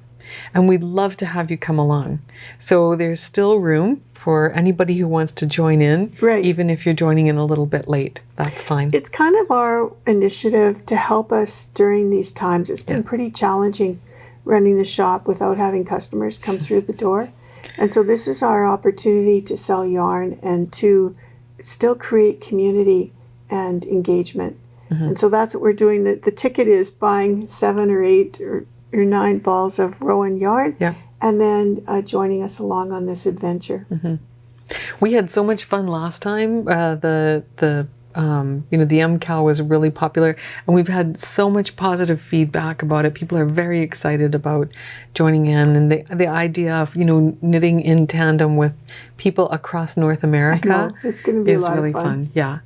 And we'd love to have you come along. So there's still room for anybody who wants to join in, even if you're joining in a little bit late. That's fine. It's kind of our initiative to help us during these times. It's been pretty challenging running the shop without having customers come through the door. And so this is our opportunity to sell yarn and to still create community and engagement. And so that's what we're doing. The ticket is buying 7 or 8 or 9 balls of Rowan yarn, and then joining us along on this adventure. We had so much fun last time. The MKAL was really popular, and we've had so much positive feedback about it. People are very excited about joining in, and the idea of knitting in tandem with people across North America it's going to be a lot really of fun. Yeah.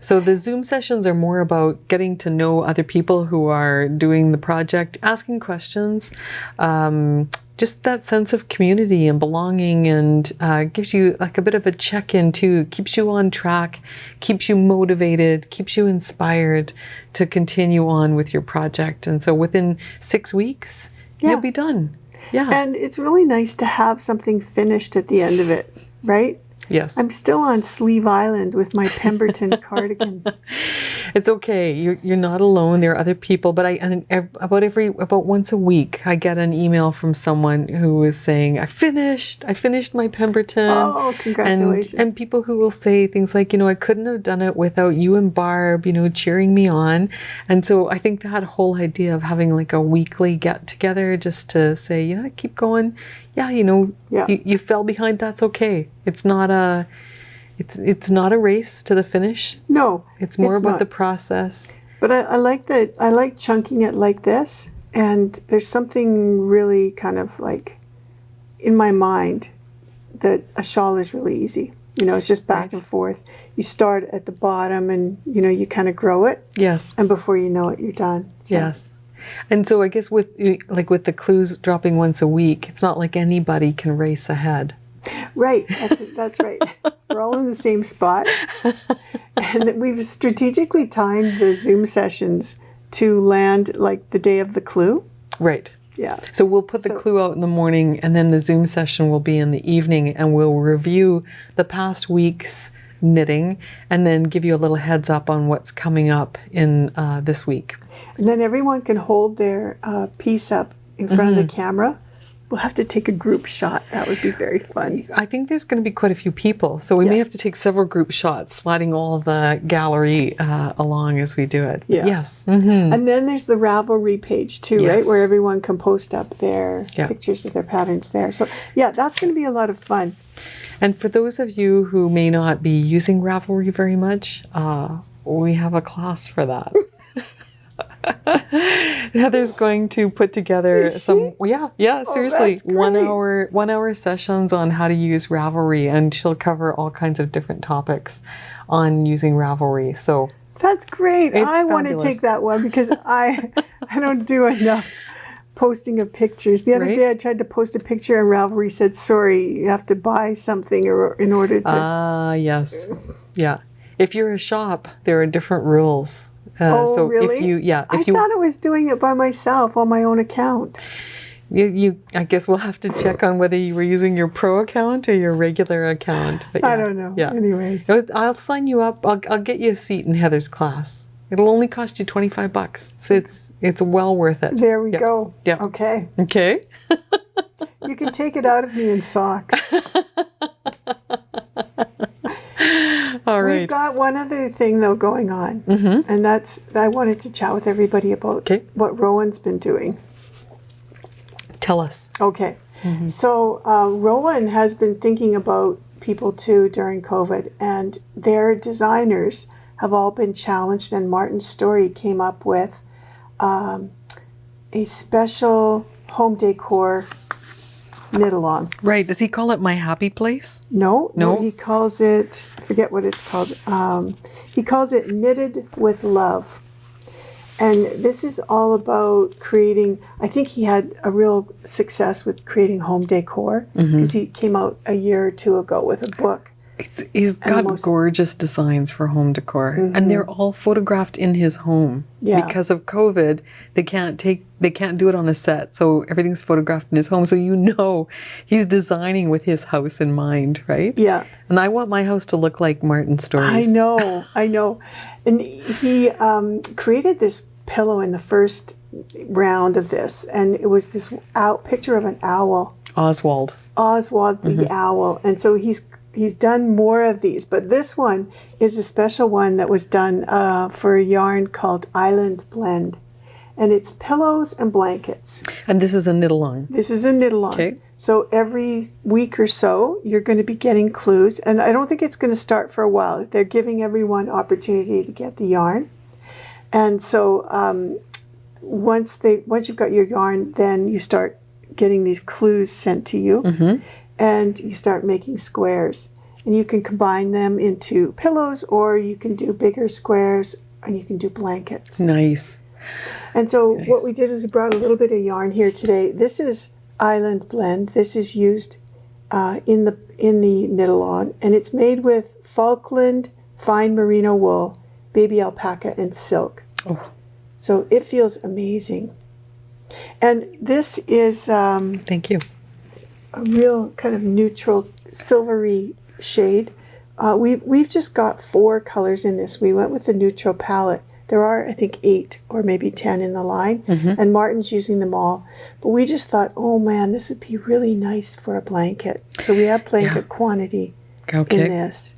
So the Zoom sessions are more about getting to know other people who are doing the project, asking questions, just that sense of community and belonging, and gives you like a bit of a check-in too, keeps you on track, keeps you motivated, keeps you inspired to continue on with your project. And so within 6 weeks, you'll be done. Yeah. And it's really nice to have something finished at the end of it, right? Yes. I'm still on Sleeve Island with my Pemberton cardigan. It's okay. You're not alone. There are other people. But about once a week, I get an email from someone who is saying, I finished my Pemberton. Oh, congratulations. And people who will say things like, I couldn't have done it without you and Barb, cheering me on. And so I think that whole idea of having like a weekly get together just to say, keep going. Yeah, you fell behind. That's okay. It's not a race to the finish. No, it's more about the process. But I like that. I like chunking it like this, and there's something really kind of like in my mind that a shawl is really easy. It's just back and forth. You start at the bottom, and you kind of grow it. Yes. And before you know it, you're done. So. Yes. And so I guess with the clues dropping once a week, it's not like anybody can race ahead. Right, that's right. We're all in the same spot. And we've strategically timed the Zoom sessions to land like the day of the clue. Right. Yeah. So we'll put the clue out in the morning, and then the Zoom session will be in the evening, and we'll review the past week's knitting and then give you a little heads up on what's coming up in this week. And then everyone can hold their piece up in front of the camera. We'll have to take a group shot. That would be very fun. I think there's going to be quite a few people, so we may have to take several group shots, sliding all the gallery along as we do it. Yeah. Yes. And then there's the Ravelry page too, right? Where everyone can post up their pictures of their patterns there. So yeah, that's going to be a lot of fun. And for those of you who may not be using Ravelry very much, we have a class for that. Heather's going to put together seriously, that's great. 1 hour sessions on how to use Ravelry, and she'll cover all kinds of different topics on using Ravelry. So that's great. I want to fabulous. take that one because I don't do enough posting of pictures. The other day I tried to post a picture and Ravelry said, sorry, you have to buy something in order to... yes. Yeah. If you're a shop, there are different rules. So really? If I thought I was doing it by myself on my own account. I guess we'll have to check on whether you were using your pro account or your regular account. But I don't know. Yeah. Anyways. I'll sign you up. I'll get you a seat in Heather's class. It'll only cost you $25. So it's well worth it. There we go. Yeah. Okay. Okay. You can take it out of me in socks. All right. We've got one other thing though going on, and I wanted to chat with everybody about what Rowan's been doing. Tell us. Okay. So Rowan has been thinking about people too during COVID, and their designers have all been challenged, and Martin Story came up with a special home decor knit along. Right. Does he call it My Happy Place? No, he calls it, I forget what it's called. He calls it Knitted with Love. And this is all about creating, I think he had a real success with creating home decor because he came out a year or two ago with a book. He's got gorgeous designs for home decor, and they're all photographed in his home. Yeah. Because of COVID, they can't do it on a set, so everything's photographed in his home. So he's designing with his house in mind, right? Yeah. And I want my house to look like Martin Story's. I know. And he created this pillow in the first round of this, and it was this picture of an owl. Oswald the owl. And so he's done more of these, but this one is a special one that was done for a yarn called Island Blend. And it's pillows and blankets. And this is a knit-along. Okay. So every week or so, you're going to be getting clues. And I don't think it's going to start for a while. They're giving everyone opportunity to get the yarn. And so once you've got your yarn, then you start getting these clues sent to you. And you start making squares. And you can combine them into pillows, or you can do bigger squares, and you can do blankets. Nice. And so what we did is we brought a little bit of yarn here today. This is Island Blend. This is used in the knit-along, and it's made with Falkland fine merino wool, baby alpaca, and silk. Oh. So it feels amazing. And this is thank you. A real kind of neutral silvery shade. We've just got 4 colors in this. We went with the neutral palette. There are, I think, 8 or maybe 10 in the line, and Martin's using them all. But we just thought, oh man, this would be really nice for a blanket. So we have blanket quantity in this,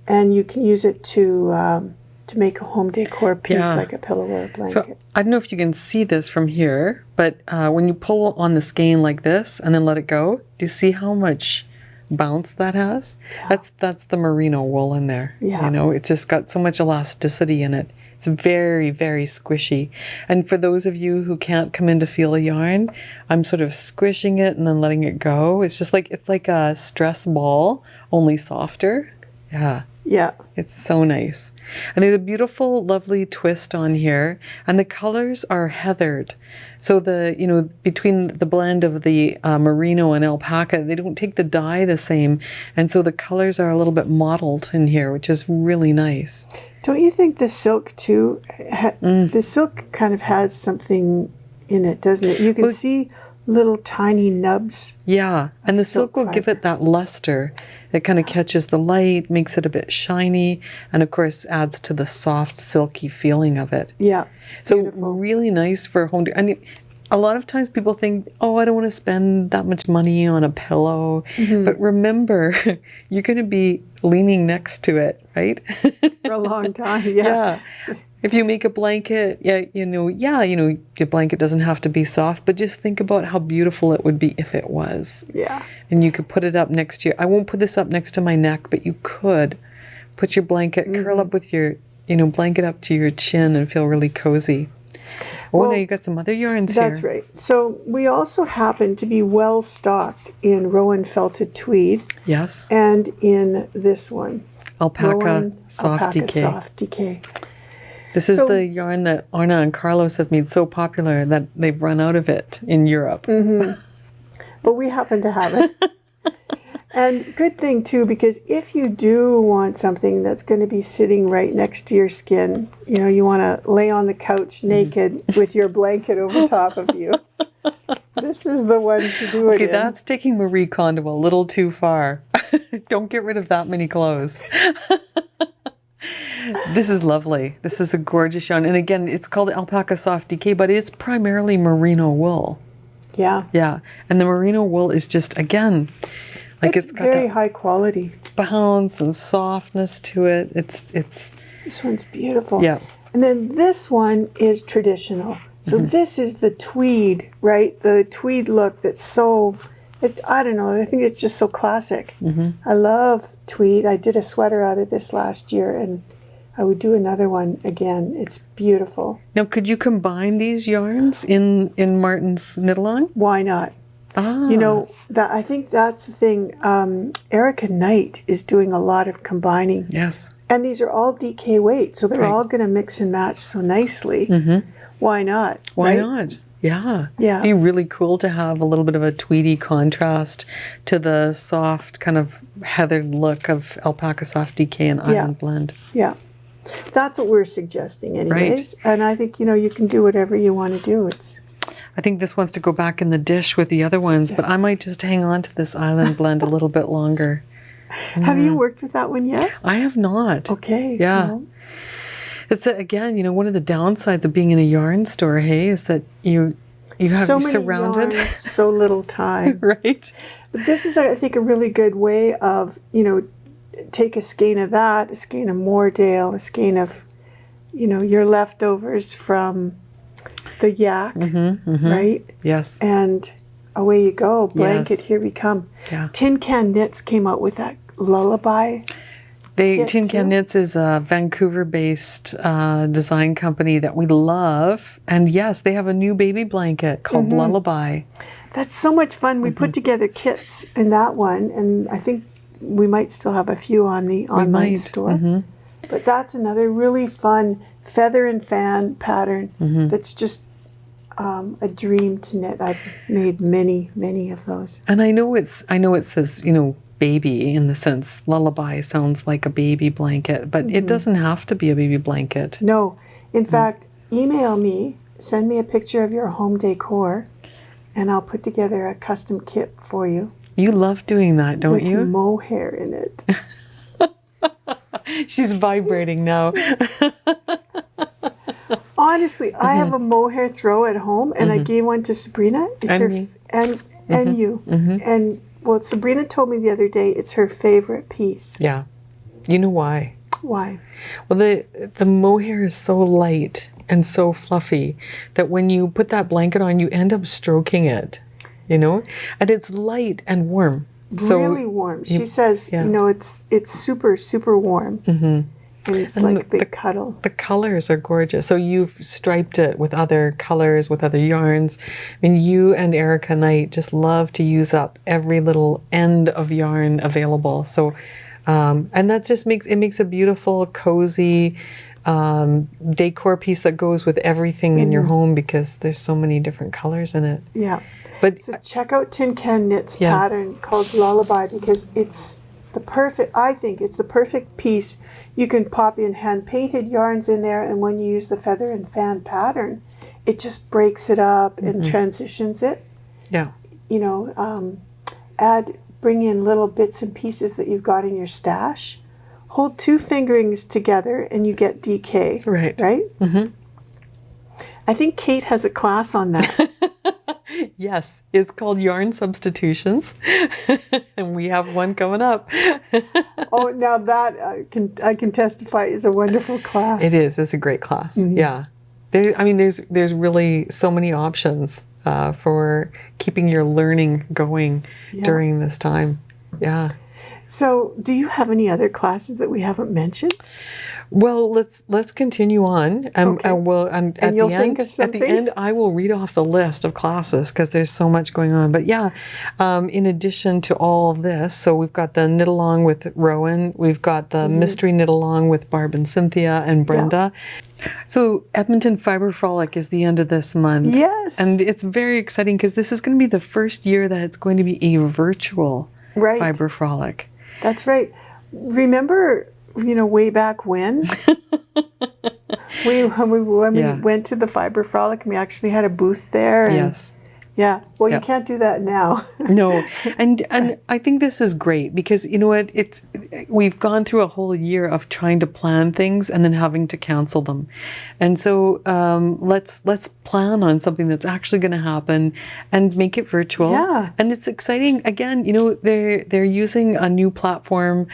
and you can use it to make a home decor piece like a pillow or a blanket. So I don't know if you can see this from here, but when you pull on the skein like this and then let it go, do you see how much bounce that has? Yeah. That's the merino wool in there. Yeah. It's just got so much elasticity in it. It's very, very squishy. And for those of you who can't come in to feel a yarn, I'm sort of squishing it and then letting it go. It's like a stress ball, only softer. Yeah. Yeah. It's so nice. And there's a beautiful, lovely twist on here. And the colors are heathered. So between the blend of the merino and alpaca, they don't take the dye the same. And so the colors are a little bit mottled in here, which is really nice. Don't you think the silk too, the silk kind of has something in it, doesn't it? You can see little tiny nubs. Yeah, and the silk will give it that luster. It kind of catches the light, makes it a bit shiny, and of course adds to the soft, silky feeling of it. Yeah, so beautiful. Really nice for home. And a lot of times people think, oh, I don't want to spend that much money on a pillow. But remember, you're going to be leaning next to it, right? For a long time, yeah. If you make a blanket, your blanket doesn't have to be soft, but just think about how beautiful it would be if it was. Yeah. And you could put it up next to I won't put this up next to my neck, but you could put your blanket, curl up with your, blanket up to your chin and feel really cozy. Oh, now you got some other yarns here. That's right. So we also happen to be well stocked in Rowan felted tweed. Yes. And in this one. Alpaca Soft DK. This is the yarn that Arna and Carlos have made so popular that they've run out of it in Europe. But we happen to have it. And good thing too, because if you do want something that's going to be sitting right next to your skin, you want to lay on the couch naked with your blanket over top of you. This is the one to do it in. Okay, that's taking Marie Kondo a little too far. Don't get rid of that many clothes. This is lovely. This is a gorgeous yarn. And again, it's called Alpaca Soft DK, but it's primarily merino wool. Yeah. Yeah. And the merino wool is just, again, like it's got very high quality. Bounce and softness to it. It's This one's beautiful. Yeah. And then this one is traditional. So this is the tweed, right? The tweed look that's so, I don't know, I think it's just so classic. I love tweed. I did a sweater out of this last year, and I would do another one again. It's beautiful. Now, could you combine these yarns in Martin's knit-along? Why not? Ah. I think that's the thing. Erica Knight is doing a lot of combining. Yes. And these are all DK weight, so they're all going to mix and match so nicely. Why not? Why not? Yeah. Yeah. It'd be really cool to have a little bit of a tweedy contrast to the soft kind of heathered look of Alpaca Soft DK and Island Blend. Yeah. That's what we're suggesting anyways. Right. And I think, you can do whatever you want to do. I think this wants to go back in the dish with the other ones, but I might just hang on to this Island Blend a little bit longer. Have you worked with that one yet? I have not. Okay. Yeah. No. It's again, one of the downsides of being in a yarn store, hey, is that you have so many surrounded yarns, so little time. Right. But this is, I think, a really good way of, take a skein of that, a skein of Moordale, a skein of, your leftovers from the yak, right? Yes. And away you go. Blanket, here we come. Yeah. Tin Can Knits came out with that Lullaby. Tin Can Knits is a Vancouver-based design company that we love. And yes, they have a new baby blanket called Lullaby. That's so much fun. We put together kits in that one, and I think we might still have a few on the online store. But that's another really fun feather and fan pattern that's just a dream to knit. I've made many, many of those. And I know it says, baby in the sense Lullaby sounds like a baby blanket, but it doesn't have to be a baby blanket. No. In fact, email me, send me a picture of your home decor, and I'll put together a custom kit for you. You love doing that, don't you? With mohair in it. She's vibrating now. Honestly, I have a mohair throw at home, and I gave one to Sabrina. It's and her me. And you. And well, Sabrina told me the other day it's her favorite piece. Yeah. You know why? Why? Well, the mohair is so light and so fluffy that when you put that blanket on, you end up stroking it, and it's light and warm. Really warm. She says, it's super, super warm. And it's like a big cuddle. The colors are gorgeous. So you've striped it with other colors, with other yarns. I mean, you and Erica Knight just love to use up every little end of yarn available. So And that just makes a beautiful, cozy decor piece that goes with everything in your home, because there's so many different colors in it. Yeah. But So check out Tin Can Knit's pattern called Lullaby, because it's the perfect, I think it's the perfect piece. You can pop in hand painted yarns in there, and when you use the feather and fan pattern, it just breaks it up and transitions it. Yeah. You know, bring in little bits and pieces that you've got in your stash. Hold 2 fingerings together and you get DK. Right. Right? Mm-hmm. I think Kate has a class on that. Yes, it's called Yarn Substitutions, and we have one coming up. Oh, now that I can testify is a wonderful class. It is. It's a great class. Yeah. There's really so many options for keeping your learning going during this time. Yeah. So, do you have any other classes that we haven't mentioned? Well, let's continue on. Okay. At you'll the think end, of something? At the end, I will read off the list of classes, because there's so much going on. But yeah, in addition to all of this, so we've got the knit along with Rowan, we've got the mystery knit along with Barb and Cynthia and Brenda. Yeah. So Edmonton Fibre Frolic is the end of this month. Yes. And it's very exciting, because this is going to be the first year that it's going to be a virtual Fibre Frolic. That's right. Remember, way back when? when we went to the Fibre Frolic, and we actually had a booth there. And, yes. Yeah. Well, you can't do that now. No. And I think this is great, because you know what? We've gone through a whole year of trying to plan things and then having to cancel them. And so let's plan on something that's actually going to happen and make it virtual. Yeah. And it's exciting. Again, they're using a new platform,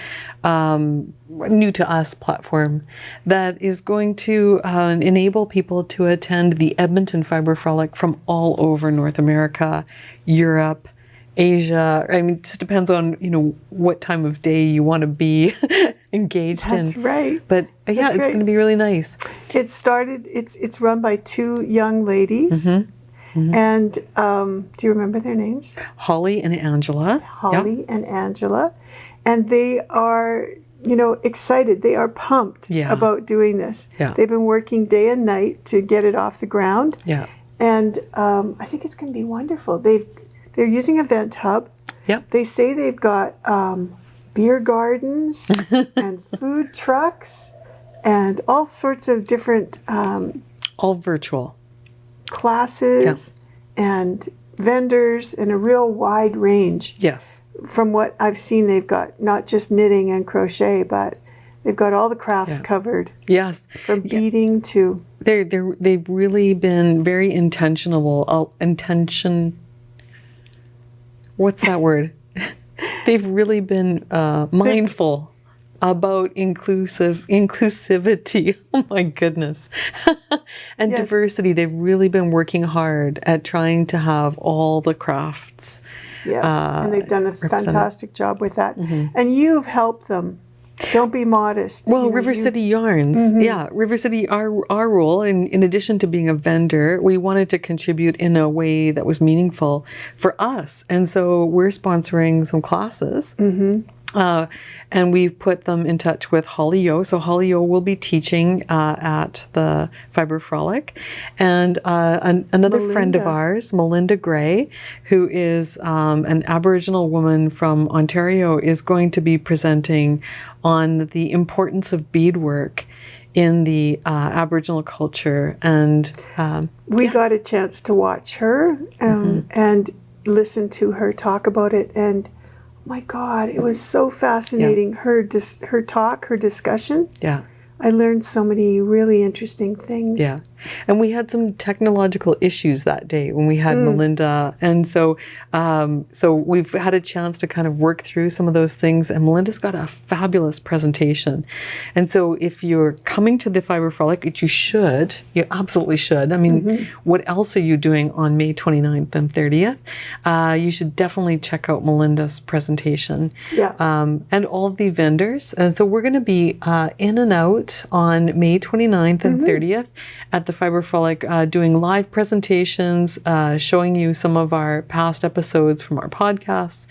new to us platform, that is going to enable people to attend the Edmonton Fibre Frolic from all over North America, Europe, Asia. It just depends on, what time of day you want to be engaged in. That's right. But it's going to be really nice. It's run by 2 young ladies. And do you remember their names? Holly and Angela. And Angela. And they are, excited. They are pumped about doing this. Yeah. They've been working day and night to get it off the ground. Yeah. And I think it's going to be wonderful. They're using Event Hub. Yep. They say they've got beer gardens and food trucks and all sorts of different all virtual classes and vendors, and a real wide range. Yes. From what I've seen, they've got not just knitting and crochet, but they've got all the crafts covered. Yes. From beading to... They've really been very intentional. What's that word? They've really been mindful about inclusivity. Oh my goodness. And diversity. They've really been working hard at trying to have all the crafts. Yes, and they've done a fantastic job with that. And you've helped them. Don't be modest. Well, River City Yarns. Yeah, River City, our role, in addition to being a vendor, we wanted to contribute in a way that was meaningful for us. And so we're sponsoring some classes. And we've put them in touch with Holly Yo. So Holly Yo will be teaching at the Fibre Frolic. And another friend of ours, Melinda Gray, who is an Aboriginal woman from Ontario, is going to be presenting on the importance of beadwork in the Aboriginal culture. And we got a chance to watch her and listen to her talk about it. And my God, it was so fascinating. Her talk, her discussion. Yeah. I learned so many really interesting things. Yeah. And we had some technological issues that day when we had Melinda. And so we've had a chance to kind of work through some of those things. And Melinda's got a fabulous presentation. And so if you're coming to the Fibre Frolic, which you absolutely should. I mean, what else are you doing on May 29th and 30th? You should definitely check out Melinda's presentation. Yeah. And all of the vendors. And so we're going to be in and out on May 29th and 30th at the the Fibre Frolic doing live presentations, showing you some of our past episodes from our podcasts.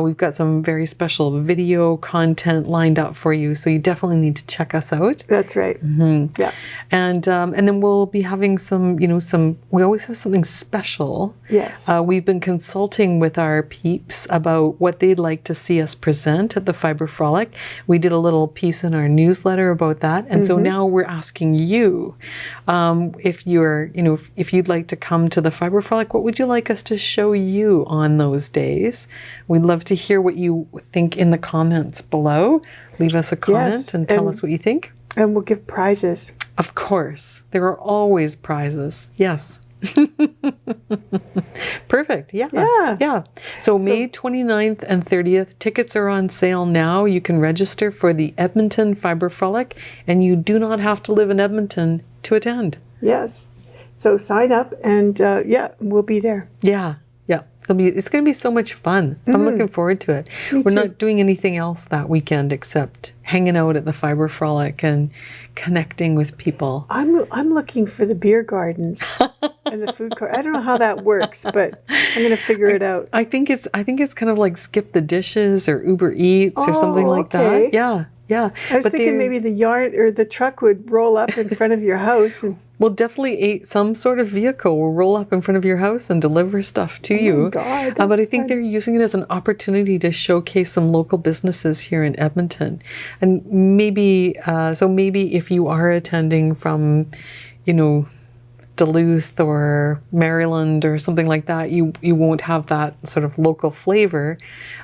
We've got some very special video content lined up for you, so you definitely need to check us out. That's right. Yeah. And then we'll be having some, we always have something special. Yes. We've been consulting with our peeps about what they'd like to see us present at the Fibre Frolic. We did a little piece in our newsletter about that. And so now we're asking you, if you'd like to come to the Fibre Frolic, what would you like us to show you on those days? We'd love to hear what you think in the comments below. Leave us a comment and tell us what you think. And we'll give prizes. Of course. There are always prizes. Yes. Perfect. Yeah. So May 29th and 30th, tickets are on sale now. You can register for the Edmonton Fibre Frolic, and you do not have to live in Edmonton to attend. Yes. So sign up and we'll be there. Yeah. It's going to be so much fun. I'm looking forward to it. We're not doing anything else that weekend except hanging out at the Fibre Frolic and connecting with people. I'm looking for the beer gardens and the food court. I don't know how that works, but I'm going to figure it out. I think it's kind of like Skip the Dishes or Uber Eats or something like that. Yeah. I was thinking maybe the yard or the truck would roll up in front of your house. Well, definitely some sort of vehicle will roll up in front of your house and deliver stuff to you. Oh, God. But I think they're using it as an opportunity to showcase some local businesses here in Edmonton. And maybe if you are attending from, Duluth or Maryland or something like that, you won't have that sort of local flavor.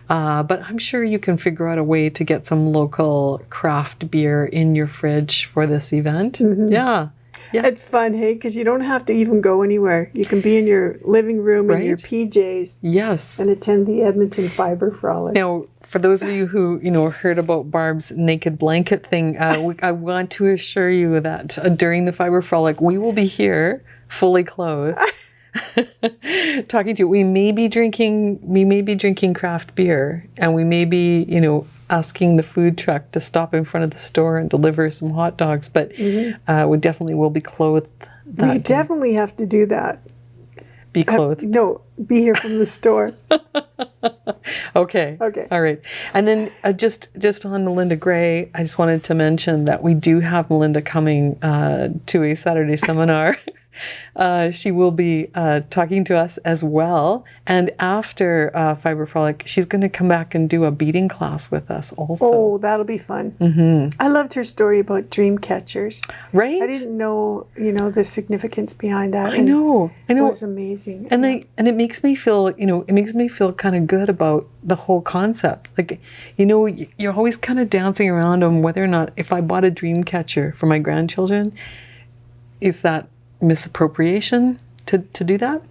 But I'm sure you can figure out a way to get some local craft beer in your fridge for this event. Yeah. It's fun, hey, because you don't have to even go anywhere. You can be in your living room in your PJs. Yes. And attend the Edmonton Fibre Frolic. Now, for those of you who, heard about Barb's naked blanket thing, I want to assure you that during the Fibre Frolic, we will be here fully clothed. Talking to you. We may be drinking craft beer, and we may be, asking the food truck to stop in front of the store and deliver some hot dogs, but we definitely will be clothed that day. Definitely have to do that. Be clothed. No, be here from the store. Okay. All right. And then just on Melinda Gray, I just wanted to mention that we do have Melinda coming to a Saturday seminar. She will be talking to us as well. And after Fibre Frolic, she's going to come back and do a beading class with us also. Oh, that'll be fun. I loved her story about dream catchers. Right? I didn't know, the significance behind that. I know. It was amazing. And it makes me feel, kind of good about the whole concept. Like, you're always kind of dancing around on whether or not, if I bought a dream catcher for my grandchildren, is that misappropriation to do that?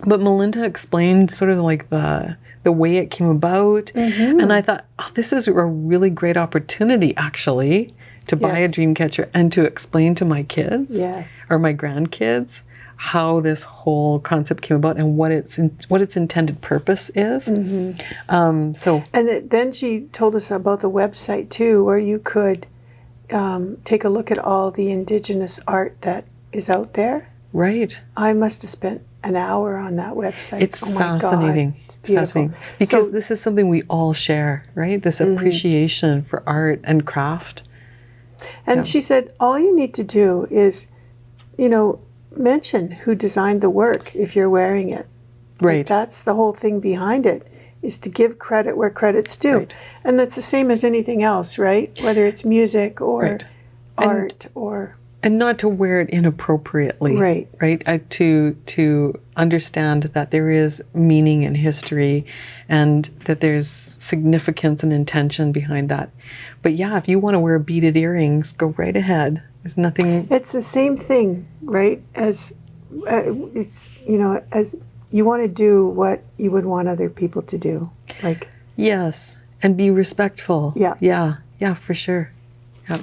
But Melinda explained sort of like the way it came about, and I thought, this is a really great opportunity actually to buy a dream catcher and to explain to my kids or my grandkids how this whole concept came about and what its intended purpose is. And then she told us about the website too, where you could take a look at all the Indigenous art that is out there. Right. I must have spent an hour on that website. It's fascinating. It's fascinating. Because this is something we all share, right? This appreciation for art and craft. And she said, all you need to do is, mention who designed the work if you're wearing it. Right. Like, that's the whole thing behind it, is to give credit where credit's due. Right. And that's the same as anything else, right? Whether it's music or art And not to wear it inappropriately. Right. Right? To understand that there is meaning and history and that there's significance and intention behind that. But yeah, if you want to wear beaded earrings, go right ahead. There's nothing... It's the same thing, right? As, as you want to do what you would want other people to do. Like... Yes. And be respectful. Yeah. Yeah, for sure. Yeah.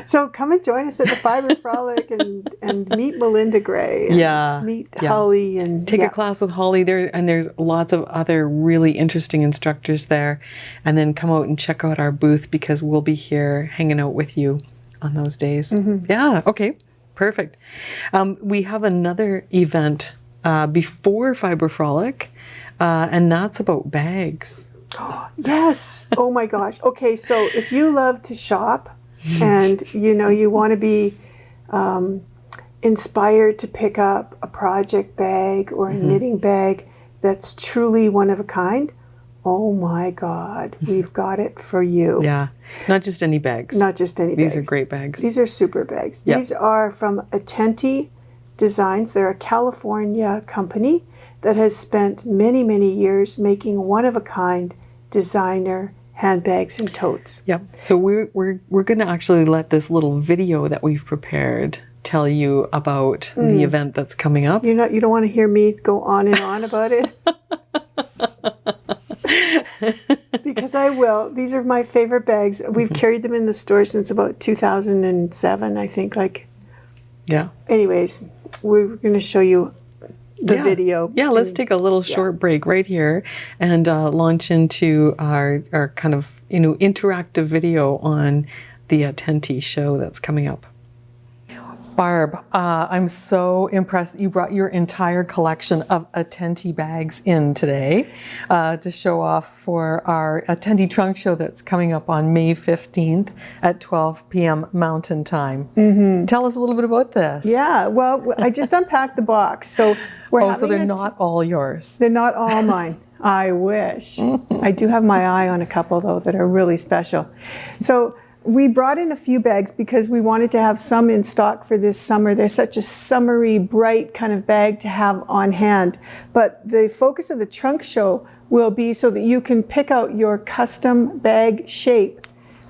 So come and join us at the Fibre Frolic and meet Melinda Gray. And meet Holly and take a class with Holly there. And there's lots of other really interesting instructors there. And then come out and check out our booth because we'll be here hanging out with you on those days. Yeah. Okay. perfect. We have another event before Fibre Frolic, and that's about bags. Yes. Oh my gosh. Okay, so if you love to shop and you want to be inspired to pick up a project bag or a knitting bag that's truly one of a kind, oh my God, we've got it for you. Yeah, not just any bags. Not just any bags. These are great bags. These are super bags. Yep. These are from Atenti Designs. They're a California company that has spent many, many years making one-of-a-kind designer handbags and totes. Yep. So we're going to actually let this little video that we've prepared tell you about the event that's coming up. You don't want to hear me go on and on about it? Because I will. These are my favorite bags. We've carried them in the store since about 2007, I think. Yeah. Anyways, we're going to show you the video. Yeah, let's take a little short break right here and launch into our kind of interactive video on the Atenti show that's coming up. Barb, I'm so impressed that you brought your entire collection of Atenti bags in today to show off for our Atenti Trunk Show that's coming up on May 15th at 12 p.m. Mountain Time. Tell us a little bit about this. Yeah, well, I just unpacked the box. So so they're not all yours. They're not all mine. I wish. I do have my eye on a couple, though, that are really special. So we brought in a few bags because we wanted to have some in stock for this summer. They're such a summery, bright kind of bag to have on hand. But the focus of the trunk show will be so that you can pick out your custom bag shape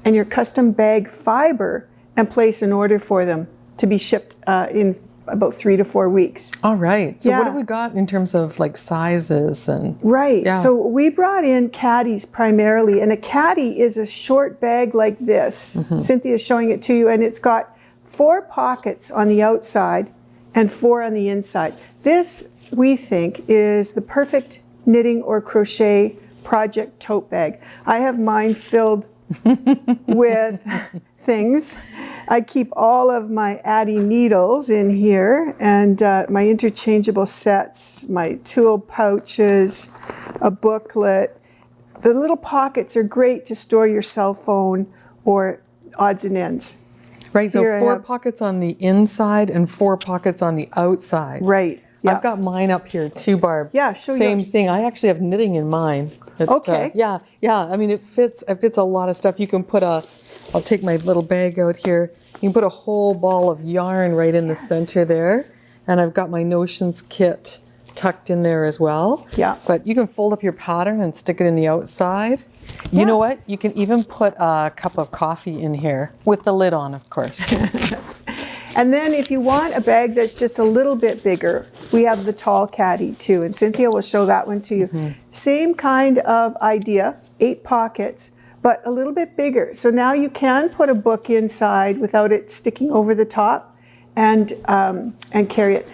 and your custom bag fiber and place an order for them to be shipped in about 3 to 4 weeks. All right. So what have we got in terms of sizes and? Right. Yeah. So we brought in caddies primarily, and a caddy is a short bag like this. Cynthia's showing it to you, and it's got 4 pockets on the outside and 4 on the inside. This, we think, is the perfect knitting or crochet project tote bag. I have mine filled with things. I keep all of my Addy needles in here and my interchangeable sets, my tool pouches, a booklet. The little pockets are great to store your cell phone or odds and ends. Right, so 4 pockets on the inside and 4 pockets on the outside. Right. Yeah. I've got mine up here too, Barb. Yeah, show Same yours. thing. I actually have knitting in mine. Okay. Yeah. I mean, it fits a lot of stuff. You can put I'll take my little bag out here. You can put a whole ball of yarn right in the center there. And I've got my Notions kit tucked in there as well. Yeah. But you can fold up your pattern and stick it in the outside. You know what? You can even put a cup of coffee in here with the lid on, of course. And then if you want a bag that's just a little bit bigger, we have the tall caddy too. And Cynthia will show that one to you. Same kind of idea, 8 pockets, but a little bit bigger. So now you can put a book inside without it sticking over the top and carry it.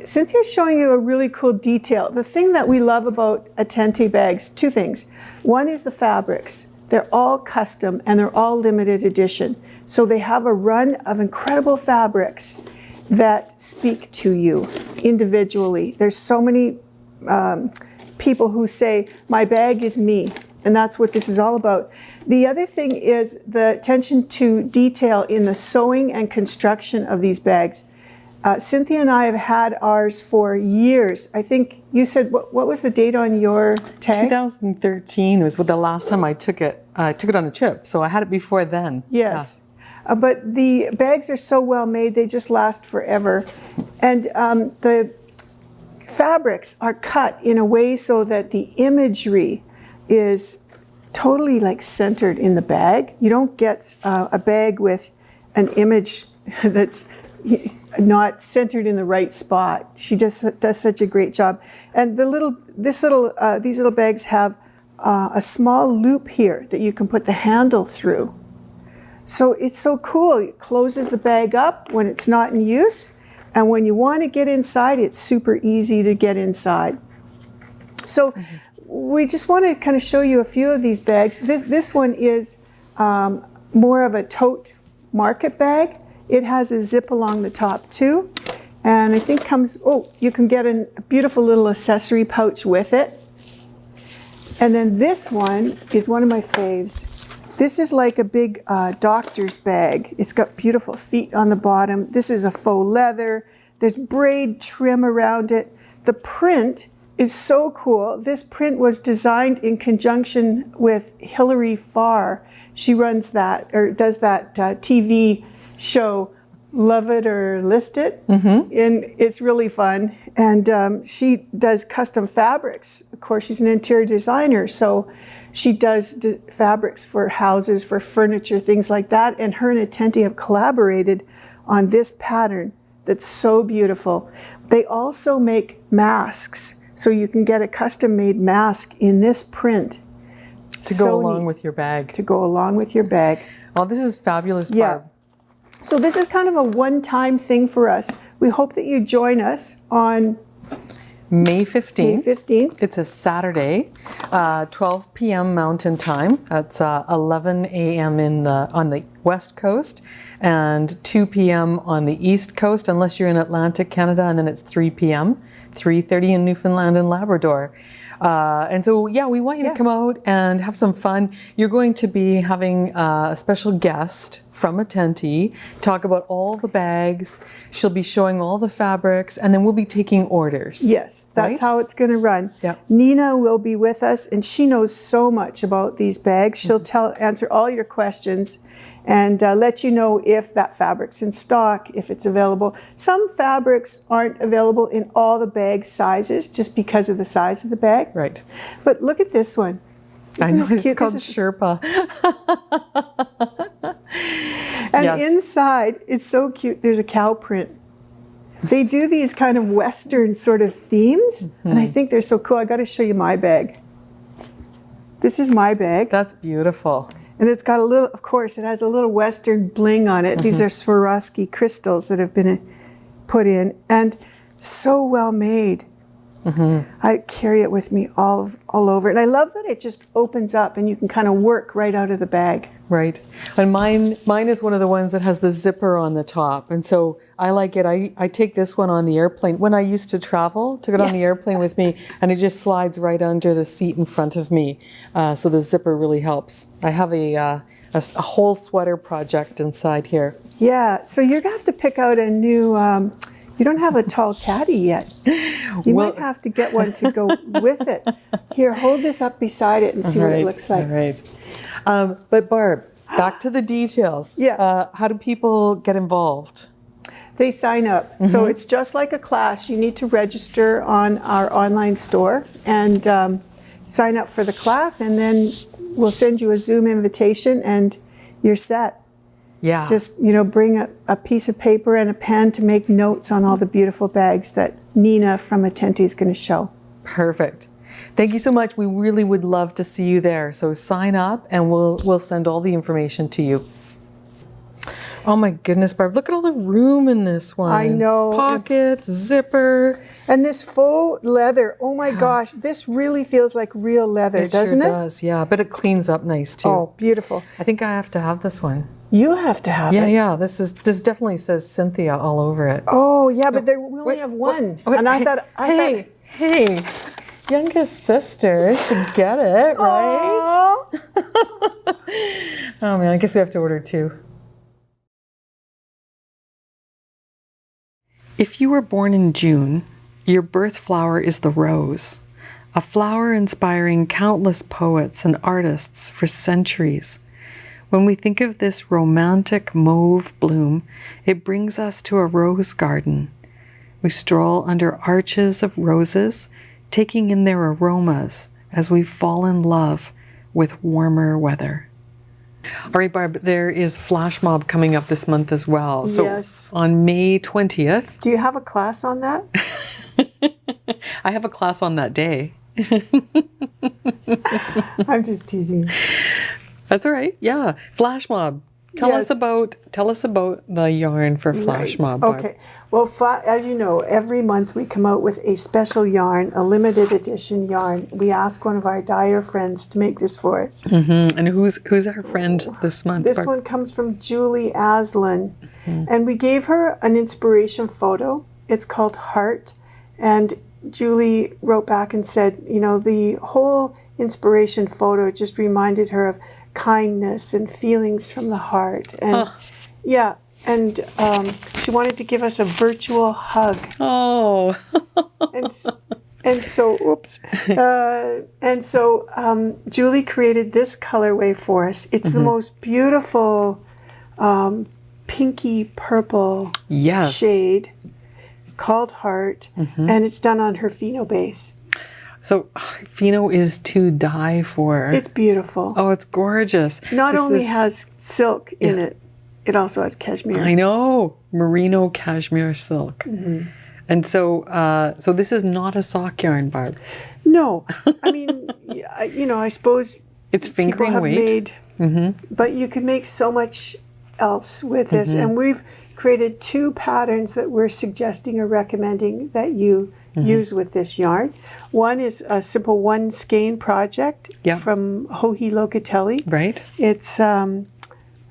Cynthia's showing you a really cool detail. The thing that we love about Atenti bags, 2 things. One is the fabrics. They're all custom and they're all limited edition. So they have a run of incredible fabrics that speak to you individually. There's so many people who say, my bag is me, and that's what this is all about. The other thing is the attention to detail in the sewing and construction of these bags. Cynthia and I have had ours for years. I think you said, what was the date on your tag? 2013 was the last time I took it. I took it on a trip, so I had it before then. Yes. Yeah. But the bags are so well made, they just last forever. And the fabrics are cut in a way so that the imagery is totally centered in the bag. You don't get a bag with an image that's not centered in the right spot. She just does such a great job. And these little bags have a small loop here that you can put the handle through. So it's so cool. It closes the bag up when it's not in use, and when you want to get inside, it's super easy to get inside. So we just want to kind of show you a few of these bags. This one is more of a tote market bag. It has a zip along the top too. And I think comes, oh, you can get a beautiful little accessory pouch with it. And then this one is one of my faves. This is like a big doctor's bag. It's got beautiful feet on the bottom. This is a faux leather. There's braid trim around it. The print is so cool. This print was designed in conjunction with Hilary Farr. She runs that, or does that TV show, Love It or List It. And it's really fun. And she does custom fabrics. Of course, she's an interior designer, so she does fabrics for houses, for furniture, things like that. And her and Atenti have collaborated on this pattern that's so beautiful. They also make masks. So you can get a custom-made mask in this print. To go along with your bag. To go along with your bag. Oh, this is fabulous, Barb. So this is kind of a one-time thing for us. We hope that you join us on May 15th. May 15th. It's a Saturday, 12 p.m. Mountain Time. That's 11 a.m. on the West Coast and 2 p.m. on the East Coast, unless you're in Atlantic, Canada, and then it's 3 p.m., 3:30 in Newfoundland and Labrador. And so, yeah, we want you to come out and have some fun. You're going to be having a special guest from Atenti talk about all the bags. She'll be showing all the fabrics, and then we'll be taking orders. Yes, that's how it's going to run. Yeah. Nina will be with us, and she knows so much about these bags. She'll answer all your questions and let you know if that fabric's in stock, if it's available. Some fabrics aren't available in all the bag sizes just because of the size of the bag. Right. But look at this one. I know, it's called Sherpa. And inside, it's so cute. There's a cow print. They do these kind of Western sort of themes, and I think they're so cool. I got to show you my bag. This is my bag. That's beautiful. And it's got a little, of course, it has a little Western bling on it. These are Swarovski crystals that have been put in, and so well made. I carry it with me all over. And I love that it just opens up and you can kind of work right out of the bag. Right. And mine is one of the ones that has the zipper on the top. And so I like it. I take this one on the airplane. When I used to travel, took it on the airplane with me, and it just slides right under the seat in front of me. So the zipper really helps. I have a whole sweater project inside here. Yeah. So you're going to have to pick out a new... you don't have a tall caddy yet. You might have to get one to go with it. Here, hold this up beside it and see what it looks like. All right. But Barb, back to the details. Yeah. How do people get involved? They sign up. So it's just like a class. You need to register on our online store and sign up for the class, and then we'll send you a Zoom invitation and you're set. Yeah. Just, bring a piece of paper and a pen to make notes on all the beautiful bags that Nina from Atenti is going to show. Perfect. Thank you so much. We really would love to see you there. So sign up and we'll send all the information to you. Oh my goodness, Barb, look at all the room in this one. I know. Pockets, zipper. And this faux leather, oh my gosh, this really feels like real leather, doesn't it? It sure does, yeah. But it cleans up nice too. Oh, beautiful. I think I have to have this one. You have to have it. Yeah. This definitely says Cynthia all over it. Oh yeah, but we only have one. And I thought, hey, youngest sister should get it, right? Oh man, I guess we have to order two. If you were born in June, your birth flower is the rose, a flower inspiring countless poets and artists for centuries. When we think of this romantic mauve bloom, it brings us to a rose garden. We stroll under arches of roses, taking in their aromas as we fall in love with warmer weather. All right, Barb, there is Flash Mob coming up this month as well. So yes. On May 20th. Do you have a class on that? I have a class on that day. I'm just teasing. That's all right. Yeah. Flash Mob. Tell us about the yarn for Flash Mob. Barb. Okay. Well, as you know, every month we come out with a special yarn, a limited edition yarn. We ask one of our dyer friends to make this for us. And who's our friend this month? This one comes from Julie Aslan. And we gave her an inspiration photo. It's called Heart. And Julie wrote back and said, you know, the whole inspiration photo just reminded her of kindness and feelings from the heart. And yeah, and she wanted to give us a virtual hug. Oh. And so, Julie created this colorway for us. It's the most beautiful pinky purple shade called Heart, and it's done on her Pheno base. So Pheno is to die for. It's beautiful. Oh, it's gorgeous. Not only has silk in it, it also has cashmere. I know, merino cashmere silk. And so, so this is not a sock yarn, Barb. No, I mean, you know, I suppose it's fingering weight. But you can make so much else with this, and we've created 2 patterns that we're suggesting or recommending that you use with this yarn. One is a simple 1 skein project from Joji Locatelli. Right. It's I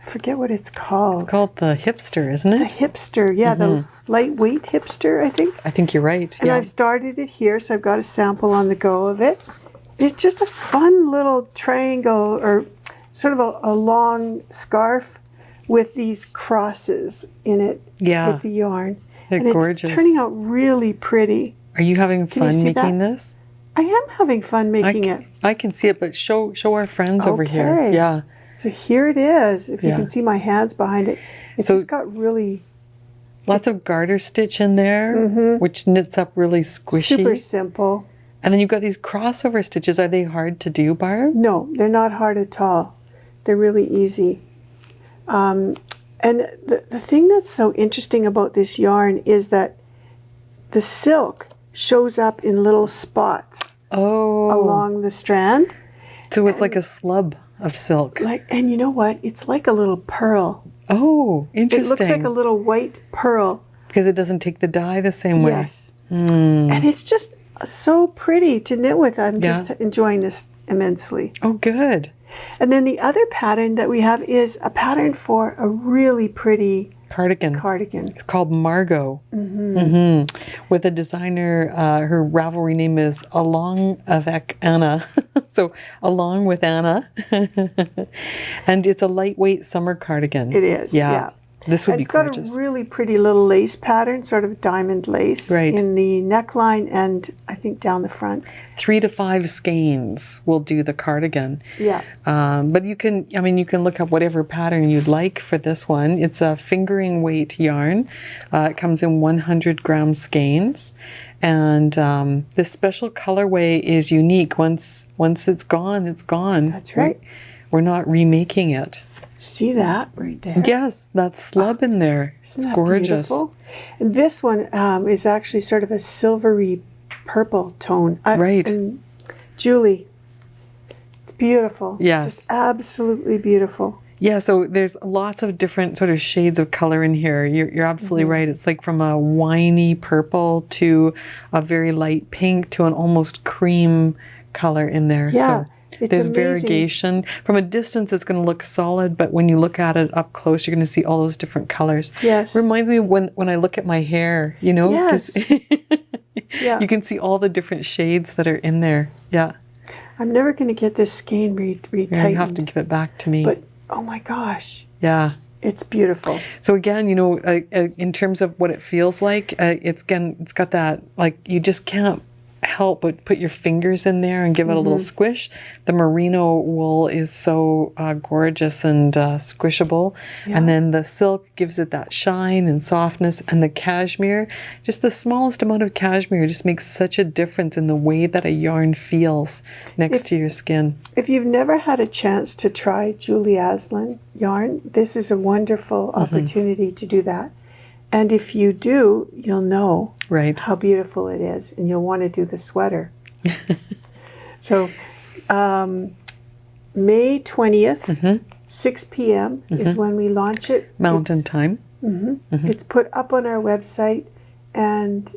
forget what it's called. It's called the Hipster, isn't it? The Hipster, yeah, the lightweight Hipster, I think. I think you're right. And I've started it here, so I've got a sample on the go of it. It's just a fun little triangle, or sort of a long scarf with these crosses in it with the yarn. They're gorgeous. It's turning out really pretty. Are you having fun making this? I am having fun making it. I can see it, but show our friends over here. Yeah. So here it is. If you can see my hands behind it, it's just got really... Lots of garter stitch in there, which knits up really squishy. Super simple. And then you've got these crossover stitches. Are they hard to do, Barb? No, they're not hard at all. They're really easy. And the thing that's so interesting about this yarn is that the silk shows up in little spots along the strand. So it's like a slub of silk. And you know what? It's like a little pearl. Oh, interesting. It looks like a little white pearl. Because it doesn't take the dye the same way. Yes. And it's just so pretty to knit with. I'm just enjoying this immensely. Oh, good. And then the other pattern that we have is a pattern for a really pretty cardigan. It's called Margot. With a designer, her Ravelry name is Along avec Anna. So along with Anna. And it's a lightweight summer cardigan. It is, yeah. This would be gorgeous. It's got a really pretty little lace pattern, sort of diamond lace in the neckline and I think down the front. 3 to 5 skeins will do the cardigan. Yeah. But you can look up whatever pattern you'd like for this one. It's a fingering weight yarn. It comes in 100 gram skeins. And this special colorway is unique. Once it's gone, it's gone. That's right. We're not remaking it. See that right there? Yes, that slub in there. It's gorgeous. Beautiful? And this one is actually sort of a silvery purple tone. And Julie, it's beautiful. Yes. Just absolutely beautiful. Yeah, so there's lots of different sort of shades of color in here. You're absolutely right. It's like from a winey purple to a very light pink to an almost cream color in there. Yeah. So there's variegation. From a distance, it's going to look solid, but when you look at it up close, you're going to see all those different colors. Yes. Reminds me when I look at my hair, you know? Yes. You can see all the different shades that are in there. Yeah. I'm never going to get this skein retightened. You have to give it back to me. But, oh my gosh. Yeah. It's beautiful. So again, you know, in terms of what it feels like, it's got that, like, you just can't help but put your fingers in there and give it a little squish. The merino wool is so gorgeous and squishable. And then the silk gives it that shine and softness, and the cashmere, just the smallest amount of cashmere just makes such a difference in the way that a yarn feels next to your skin. If you've never had a chance to try Julie Aslin yarn, this is a wonderful opportunity to do that. And if you do, you'll know how beautiful it is, and you'll want to do the sweater. So May 20th, 6 p.m. is when we launch it. Mountain time. It's put up on our website, and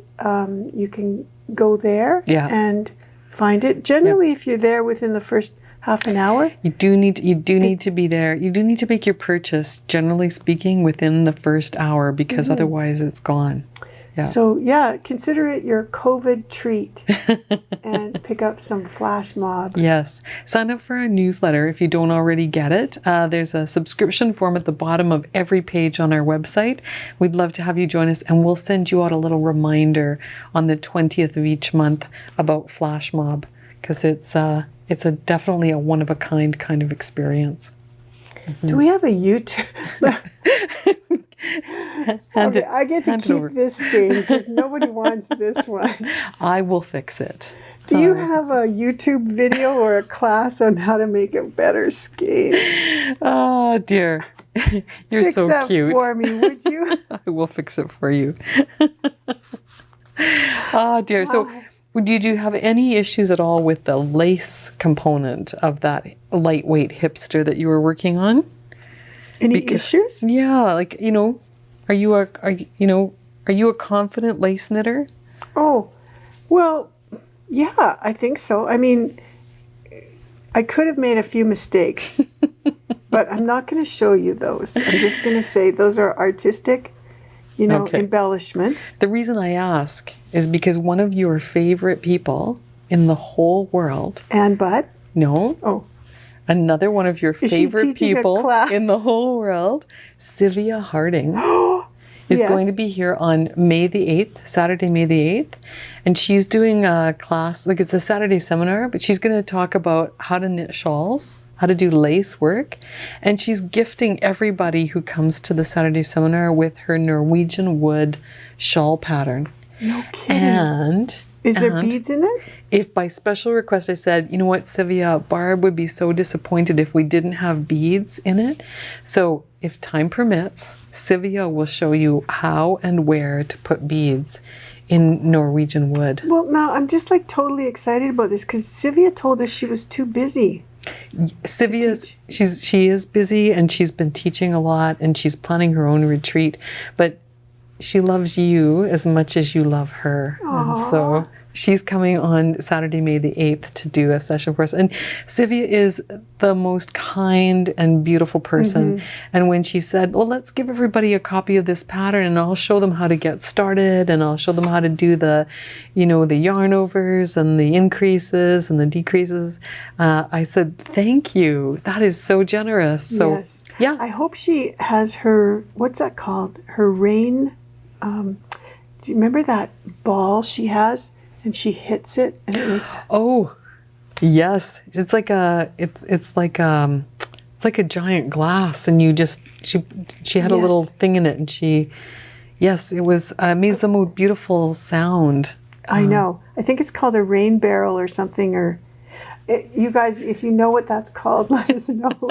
you can go there and find it. Generally, if you're there within the first half an hour? You do need to be there. You do need to make your purchase, generally speaking, within the first hour, because otherwise it's gone. Yeah. So consider it your COVID treat and pick up some flash mob. Yes. Sign up for our newsletter if you don't already get it. There's a subscription form at the bottom of every page on our website. We'd love to have you join us, and we'll send you out a little reminder on the 20th of each month about flash mob, because it's definitely a one-of-a-kind kind of experience. Do we have a YouTube? Okay, I get to keep this game because nobody wants this one. I will fix it. Do you have a YouTube video or a class on how to make a better skein? Oh dear, you're Fix so that cute. for me, would you? I will fix it for you. Oh dear. So, did you have any issues at all with the lace component of that lightweight hipster that you were working on? Any issues? Yeah, like, are you a confident lace knitter? Oh, well, yeah, I think so. I mean, I could have made a few mistakes, but I'm not going to show you those. I'm just going to say those are artistic, embellishments. The reason I ask is because one of your favorite people in the whole world. Ann Butt? No. Oh. Another one of your favorite people in the whole world, Sylvia Harding, is going to be here on May the 8th, Saturday, May the 8th. And she's doing a class, like it's a Saturday seminar, but she's going to talk about how to knit shawls, how to do lace work. And she's gifting everybody who comes to the Saturday seminar with her Norwegian wood shawl pattern. No kidding. And is there beads in it? If by special request I said, you know what, Sylvia, Barb would be so disappointed if we didn't have beads in it. So if time permits, Sylvia will show you how and where to put beads in Norwegian wood. Well, now I'm just like totally excited about this because Sylvia told us she was too busy. She is busy, and she's been teaching a lot, and she's planning her own retreat, but she loves you as much as you love her. Aww. And so she's coming on Saturday, May the 8th to do a session for us. And Sylvia is the most kind and beautiful person. And when she said, well, let's give everybody a copy of this pattern and I'll show them how to get started and I'll show them how to do the, the yarn overs and the increases and the decreases, I said, thank you. That is so generous. So, yes. Yeah. I hope she has her, what's that called? Her rain, do you remember that ball she has? And she hits it, and it makes. Oh, yes! It's like it's like a giant glass, and she had a little thing in it, and it was made the most beautiful sound. I know. I think it's called a rain barrel or something. Or you guys, if you know what that's called, let us know.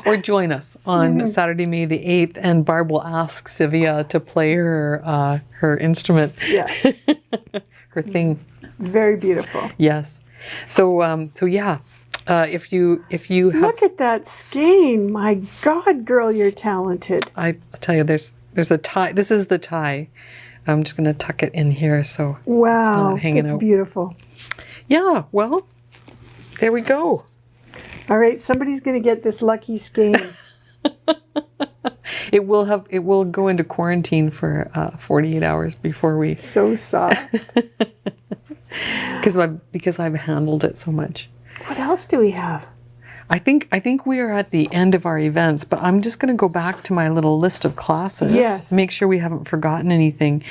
Or join us on Saturday, May the 8th, and Barb will ask Sylvia to play her instrument. Yeah. Her thing. Very beautiful. Yes. So yeah. If you have, look at that skein. My God, girl, you're talented. I'll tell you, there's a tie. This is the tie. I'm just going to tuck it in here so it's not hanging out. Beautiful. Yeah. Well, there we go. All right. Somebody's going to get this lucky skein. It will go into quarantine for 48 hours before we. So soft. Because I've handled it so much. What else do we have? I think we are at the end of our events, but I'm just going to go back to my little list of classes. Yes. Make sure we haven't forgotten anything.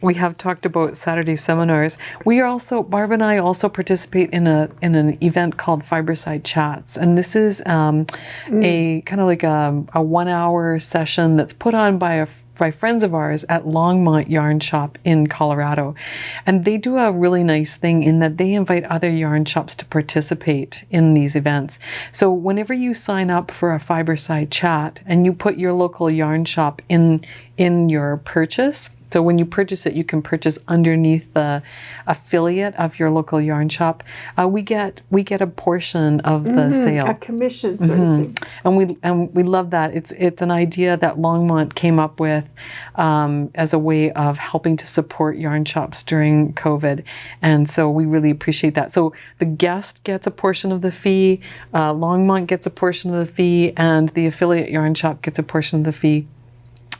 We have talked about Saturday seminars. We are also, Barb and I also participate in an event called Fiberside Chats, and this is a kind of like a 1 hour session that's put on by friends of ours at Longmont Yarn Shop in Colorado. And they do a really nice thing in that they invite other yarn shops to participate in these events. So whenever you sign up for a Fiberside Chat and you put your local yarn shop in your purchase, So when you purchase it, you can purchase underneath the affiliate of your local yarn shop. We get a portion of the sale, a commission sort of thing. and we love that. It's an idea that Longmont came up with as a way of helping to support yarn shops during COVID, and so we really appreciate that. So the guest gets a portion of the fee, Longmont gets a portion of the fee, and the affiliate yarn shop gets a portion of the fee.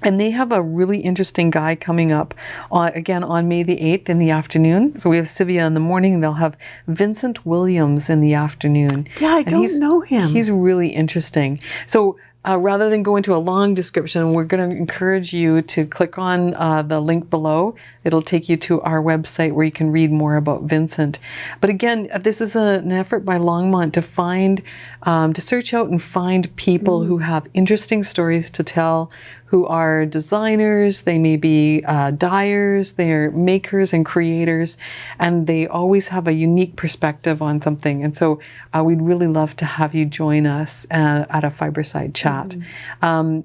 And they have a really interesting guy coming up again on May the 8th in the afternoon. So we have Sivia in the morning. They'll have Vincent Williams in the afternoon. Yeah, I don't know him. He's really interesting. So rather than go into a long description, we're going to encourage you to click on the link below. It'll take you to our website where you can read more about Vincent. But again, this is an effort by Longmont to find, to search out and find people who have interesting stories to tell, who are designers, they may be dyers, they're makers and creators, and they always have a unique perspective on something. And so we'd really love to have you join us at a Fiberside Chat.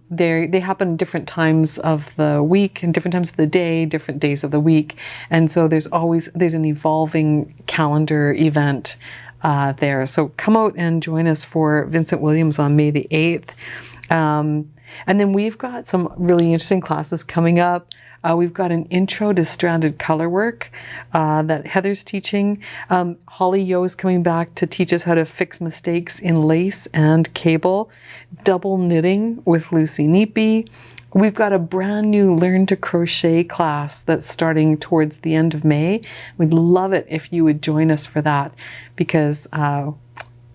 They happen different times of the week and different times of the day, different days of the week. And so there's an evolving calendar event there. So come out and join us for Vincent Williams on May the 8th. And then we've got some really interesting classes coming up. We've got an intro to stranded colorwork that Heather's teaching. Holly Yo is coming back to teach us how to fix mistakes in lace and cable. Double knitting with Lucy Neepy. We've got a brand new Learn to Crochet class that's starting towards the end of May. We'd love it if you would join us for that, because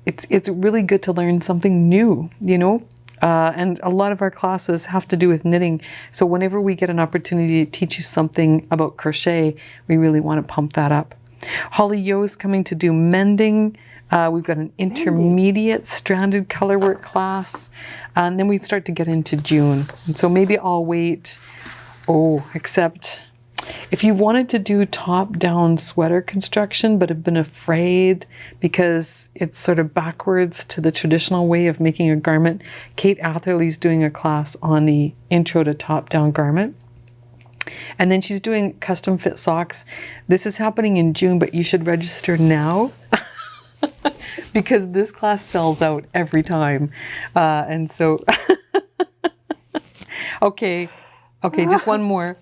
it's really good to learn something new, you know? And a lot of our classes have to do with knitting. So whenever we get an opportunity to teach you something about crochet, we really want to pump that up. Holly Yo is coming to do mending. We've got an intermediate stranded colorwork class. And then we start to get into June. And so maybe I'll wait. Except if you wanted to do top-down sweater construction but have been afraid because it's sort of backwards to the traditional way of making a garment, Kate Atherley's doing a class on the intro to top-down garment. And then she's doing custom fit socks. This is happening in June, but you should register now because this class sells out every time. And so, okay, just one more.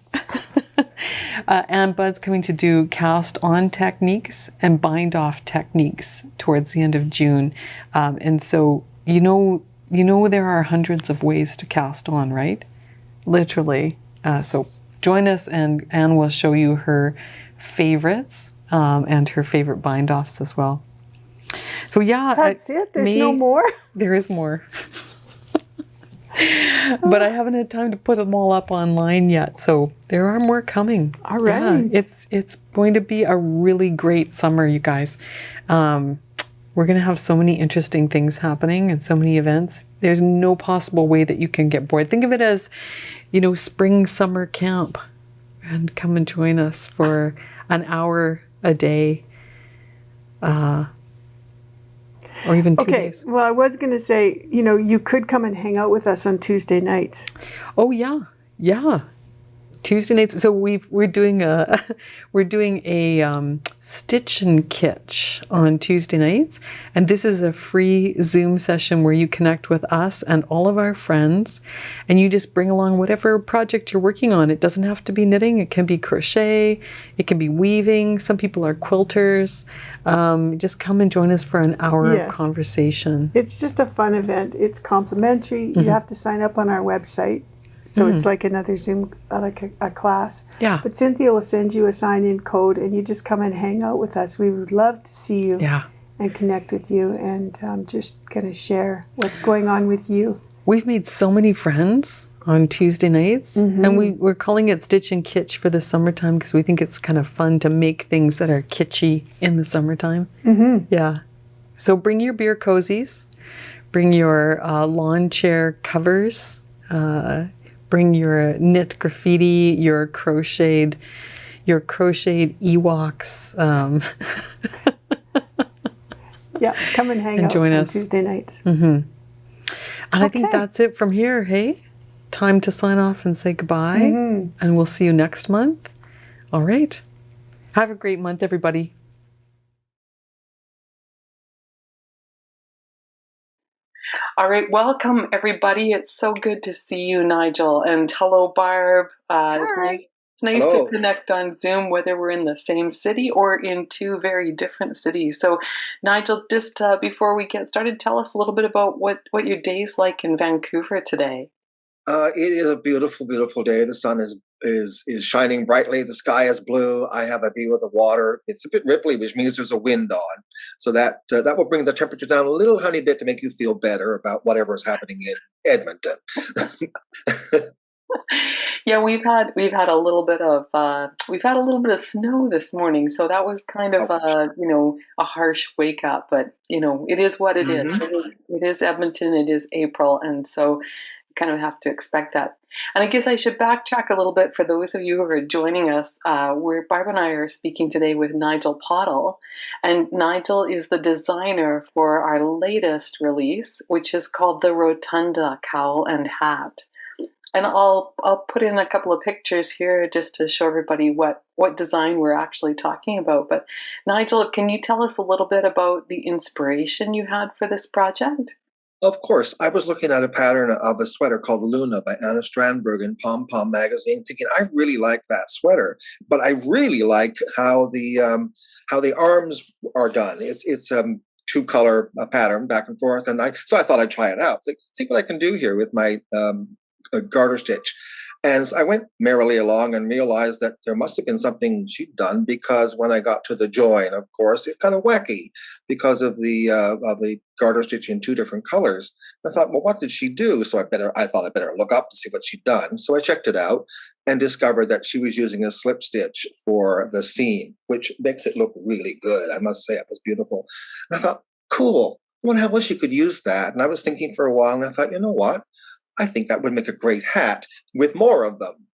Ann Budd's coming to do cast on techniques and bind off techniques towards the end of June. And so, you know there are hundreds of ways to cast on, right? Literally. So join us and Ann will show you her favorites and her favorite bind offs as well. So yeah. That's it? There's no more? There is more. But I haven't had time to put them all up online yet, so there are more coming. All right. Yeah, it's going to be a really great summer, you guys. We're going to have so many interesting things happening and so many events. There's no possible way that you can get bored. Think of it as, spring summer camp, and come and join us for an hour a day. Or even 2 days. Well, I was going to say, you could come and hang out with us on Tuesday nights. Oh yeah. Tuesday nights. So we're doing a Stitch and Kitsch on Tuesday nights, and this is a free Zoom session where you connect with us and all of our friends, and you just bring along whatever project you're working on. It doesn't have to be knitting. It can be crochet. It can be weaving. Some people are quilters. Just come and join us for an hour of conversation. It's just a fun event. It's complimentary. You have to sign up on our website. So it's like another Zoom, like a class. Yeah. But Cynthia will send you a sign-in code, and you just come and hang out with us. We would love to see you and connect with you and just kind of share what's going on with you. We've made so many friends on Tuesday nights, and we're calling it Stitch and Kitsch for the summertime because we think it's kind of fun to make things that are kitschy in the summertime. Yeah. So bring your beer cozies, bring your lawn chair covers, bring your knit graffiti, your crocheted Ewoks. Come and hang out join on us. Tuesday nights. And I think that's it from here, hey? time to sign off and say goodbye. And we'll see you next month. All right. Have a great month, everybody. All right, welcome everybody. It's so good to see you, Nigel, and hello, Barb. It's nice Hello. to connect on Zoom, whether we're in the same city or in two very different cities. So, Nigel, just before we get started, tell us a little bit about what your day's like in Vancouver today. It is a beautiful, beautiful day. The sun is shining brightly. The sky is blue. I have a view of the water. It's a bit ripply, which means there's a wind on. So that will bring the temperature down a little honey bit to make you feel better about whatever is happening in Edmonton. Yeah, we've had a little bit of snow this morning, so that was kind of a harsh wake up. But it is what it is. It is Edmonton. It is April, and so kind of have to expect that. And I guess I should backtrack a little bit for those of you who are joining us. Barb and I are speaking today with Nigel Pottle, and Nigel is the designer for our latest release, which is called the Rotunda Cowl and Hat. And I'll put in a couple of pictures here just to show everybody what design we're actually talking about. But Nigel, can you tell us a little bit about the inspiration you had for this project? Of course, I was looking at a pattern of a sweater called Luna by Anna Strandberg in Pom Pom magazine, thinking I really like that sweater, but I really like how the arms are done. It's two-color pattern back and forth, and so I thought I'd try it out. See what I can do here with my garter stitch. And so I went merrily along and realized that there must have been something she'd done, because when I got to the join, of course, it's kind of wacky because of the garter stitch in two different colors. I thought, well, what did she do? So I thought I'd better look up to see what she'd done. So I checked it out and discovered that she was using a slip stitch for the seam, which makes it look really good. I must say, it was beautiful. And I thought, cool. I wonder how else you could use that. And I was thinking for a while, and I thought, you know what? I think that would make a great hat with more of them.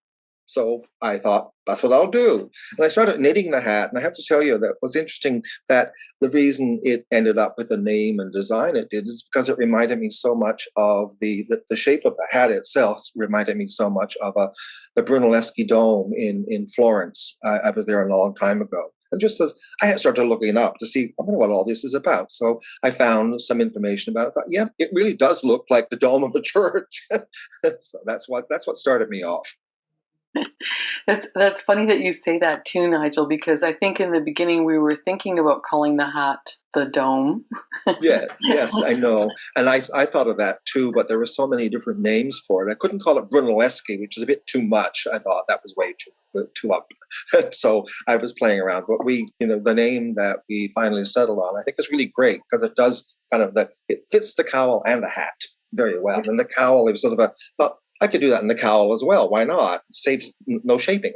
So I thought, that's what I'll do. And I started knitting the hat. And I have to tell you that it was interesting that the reason it ended up with the name and design it did is because it reminded me so much of the shape of the hat itself, reminded me so much of the Brunelleschi Dome in Florence. I was there a long time ago. And just I had started looking up to see, I wonder what all this is about. So I found some information about it. I thought, yeah, it really does look like the dome of a church. So that's what started me off. That's funny that you say that too, Nigel, because I think in the beginning we were thinking about calling the hat the dome. Yes, I know. And I thought of that too, but there were so many different names for it. I couldn't call it Brunelleschi, which is a bit too much. I thought that was way too up. So I was playing around. But the name that we finally settled on, I think is really great because it does it fits the cowl and the hat very well. And the cowl, it was sort of thought, I could do that in the cowl as well. Why not? Saves no shaping.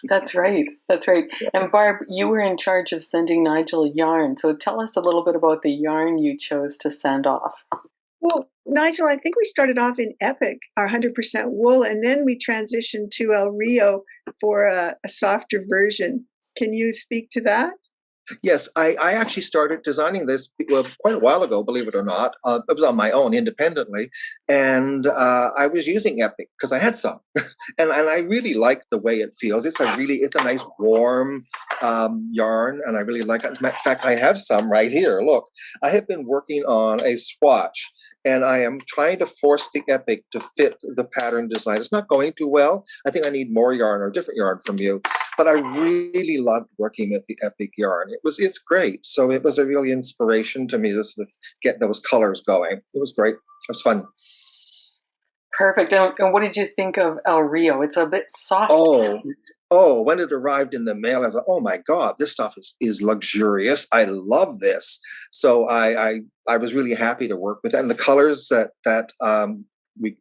That's right. Yeah. And Barb, you were in charge of sending Nigel yarn. So tell us a little bit about the yarn you chose to send off. Well, Nigel, I think we started off in Epic, our 100% wool, and then we transitioned to El Rio for a softer version. Can you speak to that? Yes, I actually started designing this quite a while ago, believe it or not. It was on my own independently. And I was using Epic because I had some. and I really like the way it feels. It's a nice warm yarn, and I really like it. In fact, I have some right here. Look, I have been working on a swatch, and I am trying to force the Epic to fit the pattern design. It's not going too well. I think I need more yarn or different yarn from you. But I really loved working with the Epic yarn. It's great. So it was a really inspiration to me to sort of get those colors going. It was great. It was fun. Perfect. And what did you think of El Rio? It's a bit soft. Oh, when it arrived in the mail, I thought, oh my God, this stuff is luxurious. I love this. So I was really happy to work with it. And the colors that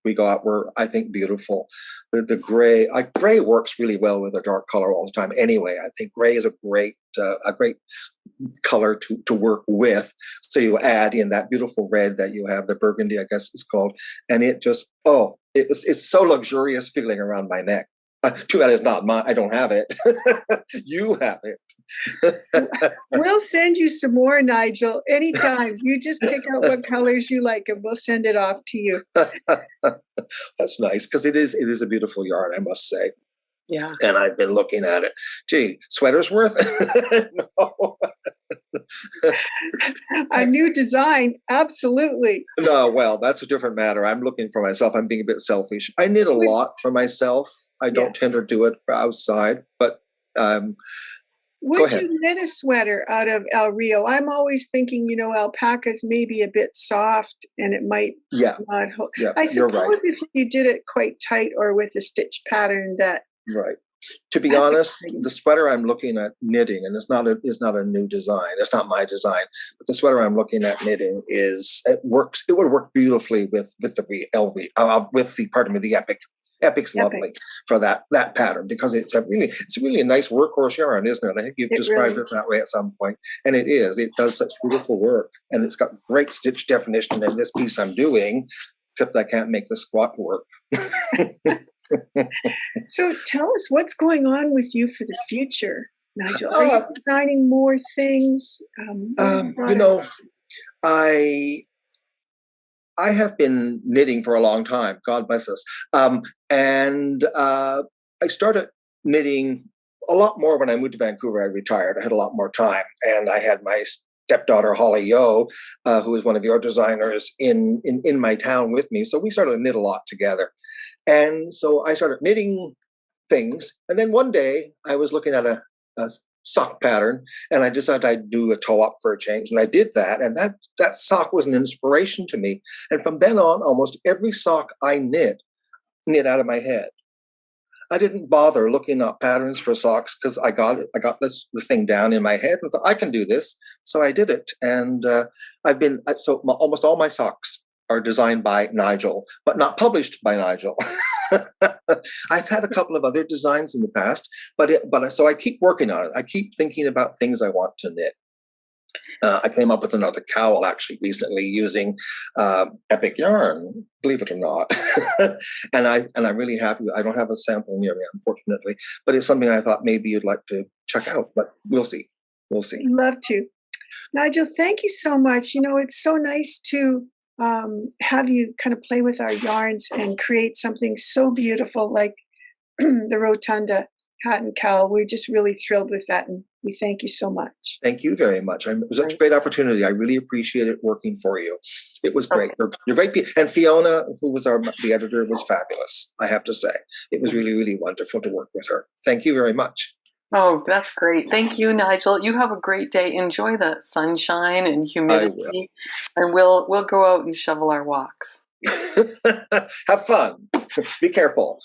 we got were, I think, beautiful. The gray, gray works really well with a dark color all the time. Anyway, I think gray is a great color to work with. So you add in that beautiful red that you have, the burgundy, I guess it's called, and it just it's so luxurious feeling around my neck. Too bad it's not mine. I don't have it. You have it. We'll send you some more, Nigel, anytime. You just pick out what colors you like and we'll send it off to you. That's nice, because it is a beautiful yarn, I must say. Yeah. And I've been looking at it. Gee, sweater's worth? No. A new design, absolutely. No, well, that's a different matter. I'm looking for myself. I'm being a bit selfish. I knit a lot for myself. I don't tend to do it for outside, but would you knit a sweater out of El Rio? I'm always thinking, alpaca's maybe a bit soft and it might not hold. Yeah, I suppose if you did it quite tight or with a stitch pattern that. Right. To be honest, the sweater I'm looking at knitting, and it's not a new design. It's not my design, but the sweater I'm looking at knitting it works. It would work beautifully with the Epic. Epic's lovely for that pattern, because it's really a nice workhorse yarn, isn't it? I think you've described it that way at some point, and it is. It does such beautiful work, and it's got great stitch definition in this piece I'm doing, except I can't make the squat work. So tell us what's going on with you for the future, Nigel. Are you designing more things? I have been knitting for a long time. God bless us. And I started knitting a lot more when I moved to Vancouver. I retired. I had a lot more time, and I had my stepdaughter Holly Yo, who is one of your designers, in my town with me. So we started to knit a lot together. And so I started knitting things. And then one day I was looking at a sock pattern, and I decided I'd do a toe up for a change. And I did that. And that sock was an inspiration to me. And from then on, almost every sock I knit out of my head. I didn't bother looking up patterns for socks, because I got the thing down in my head and thought, I can do this. So I did it. And almost all my socks are designed by Nigel, but not published by Nigel. I've had a couple of other designs in the past, so I keep working on it. I keep thinking about things I want to knit. I came up with another cowl actually recently using Epic yarn, believe it or not. and I'm really happy. I don't have a sample near me, unfortunately, but it's something I thought maybe you'd like to check out, but we'll see. I'd love to. Nigel, thank you so much. It's so nice to have you kind of play with our yarns and create something so beautiful like the Rotunda hat and cowl. We're just really thrilled with that, and we thank you so much. Thank you very much. It was such a great opportunity. I really appreciated working for you. It was great. You're great. And Fiona, who was the editor, was fabulous, I have to say. It was really, really wonderful to work with her. Thank you very much. Oh, that's great. Thank you, Nigel. You have a great day. Enjoy the sunshine and humidity. And we'll go out and shovel our walks. Have fun. Be careful.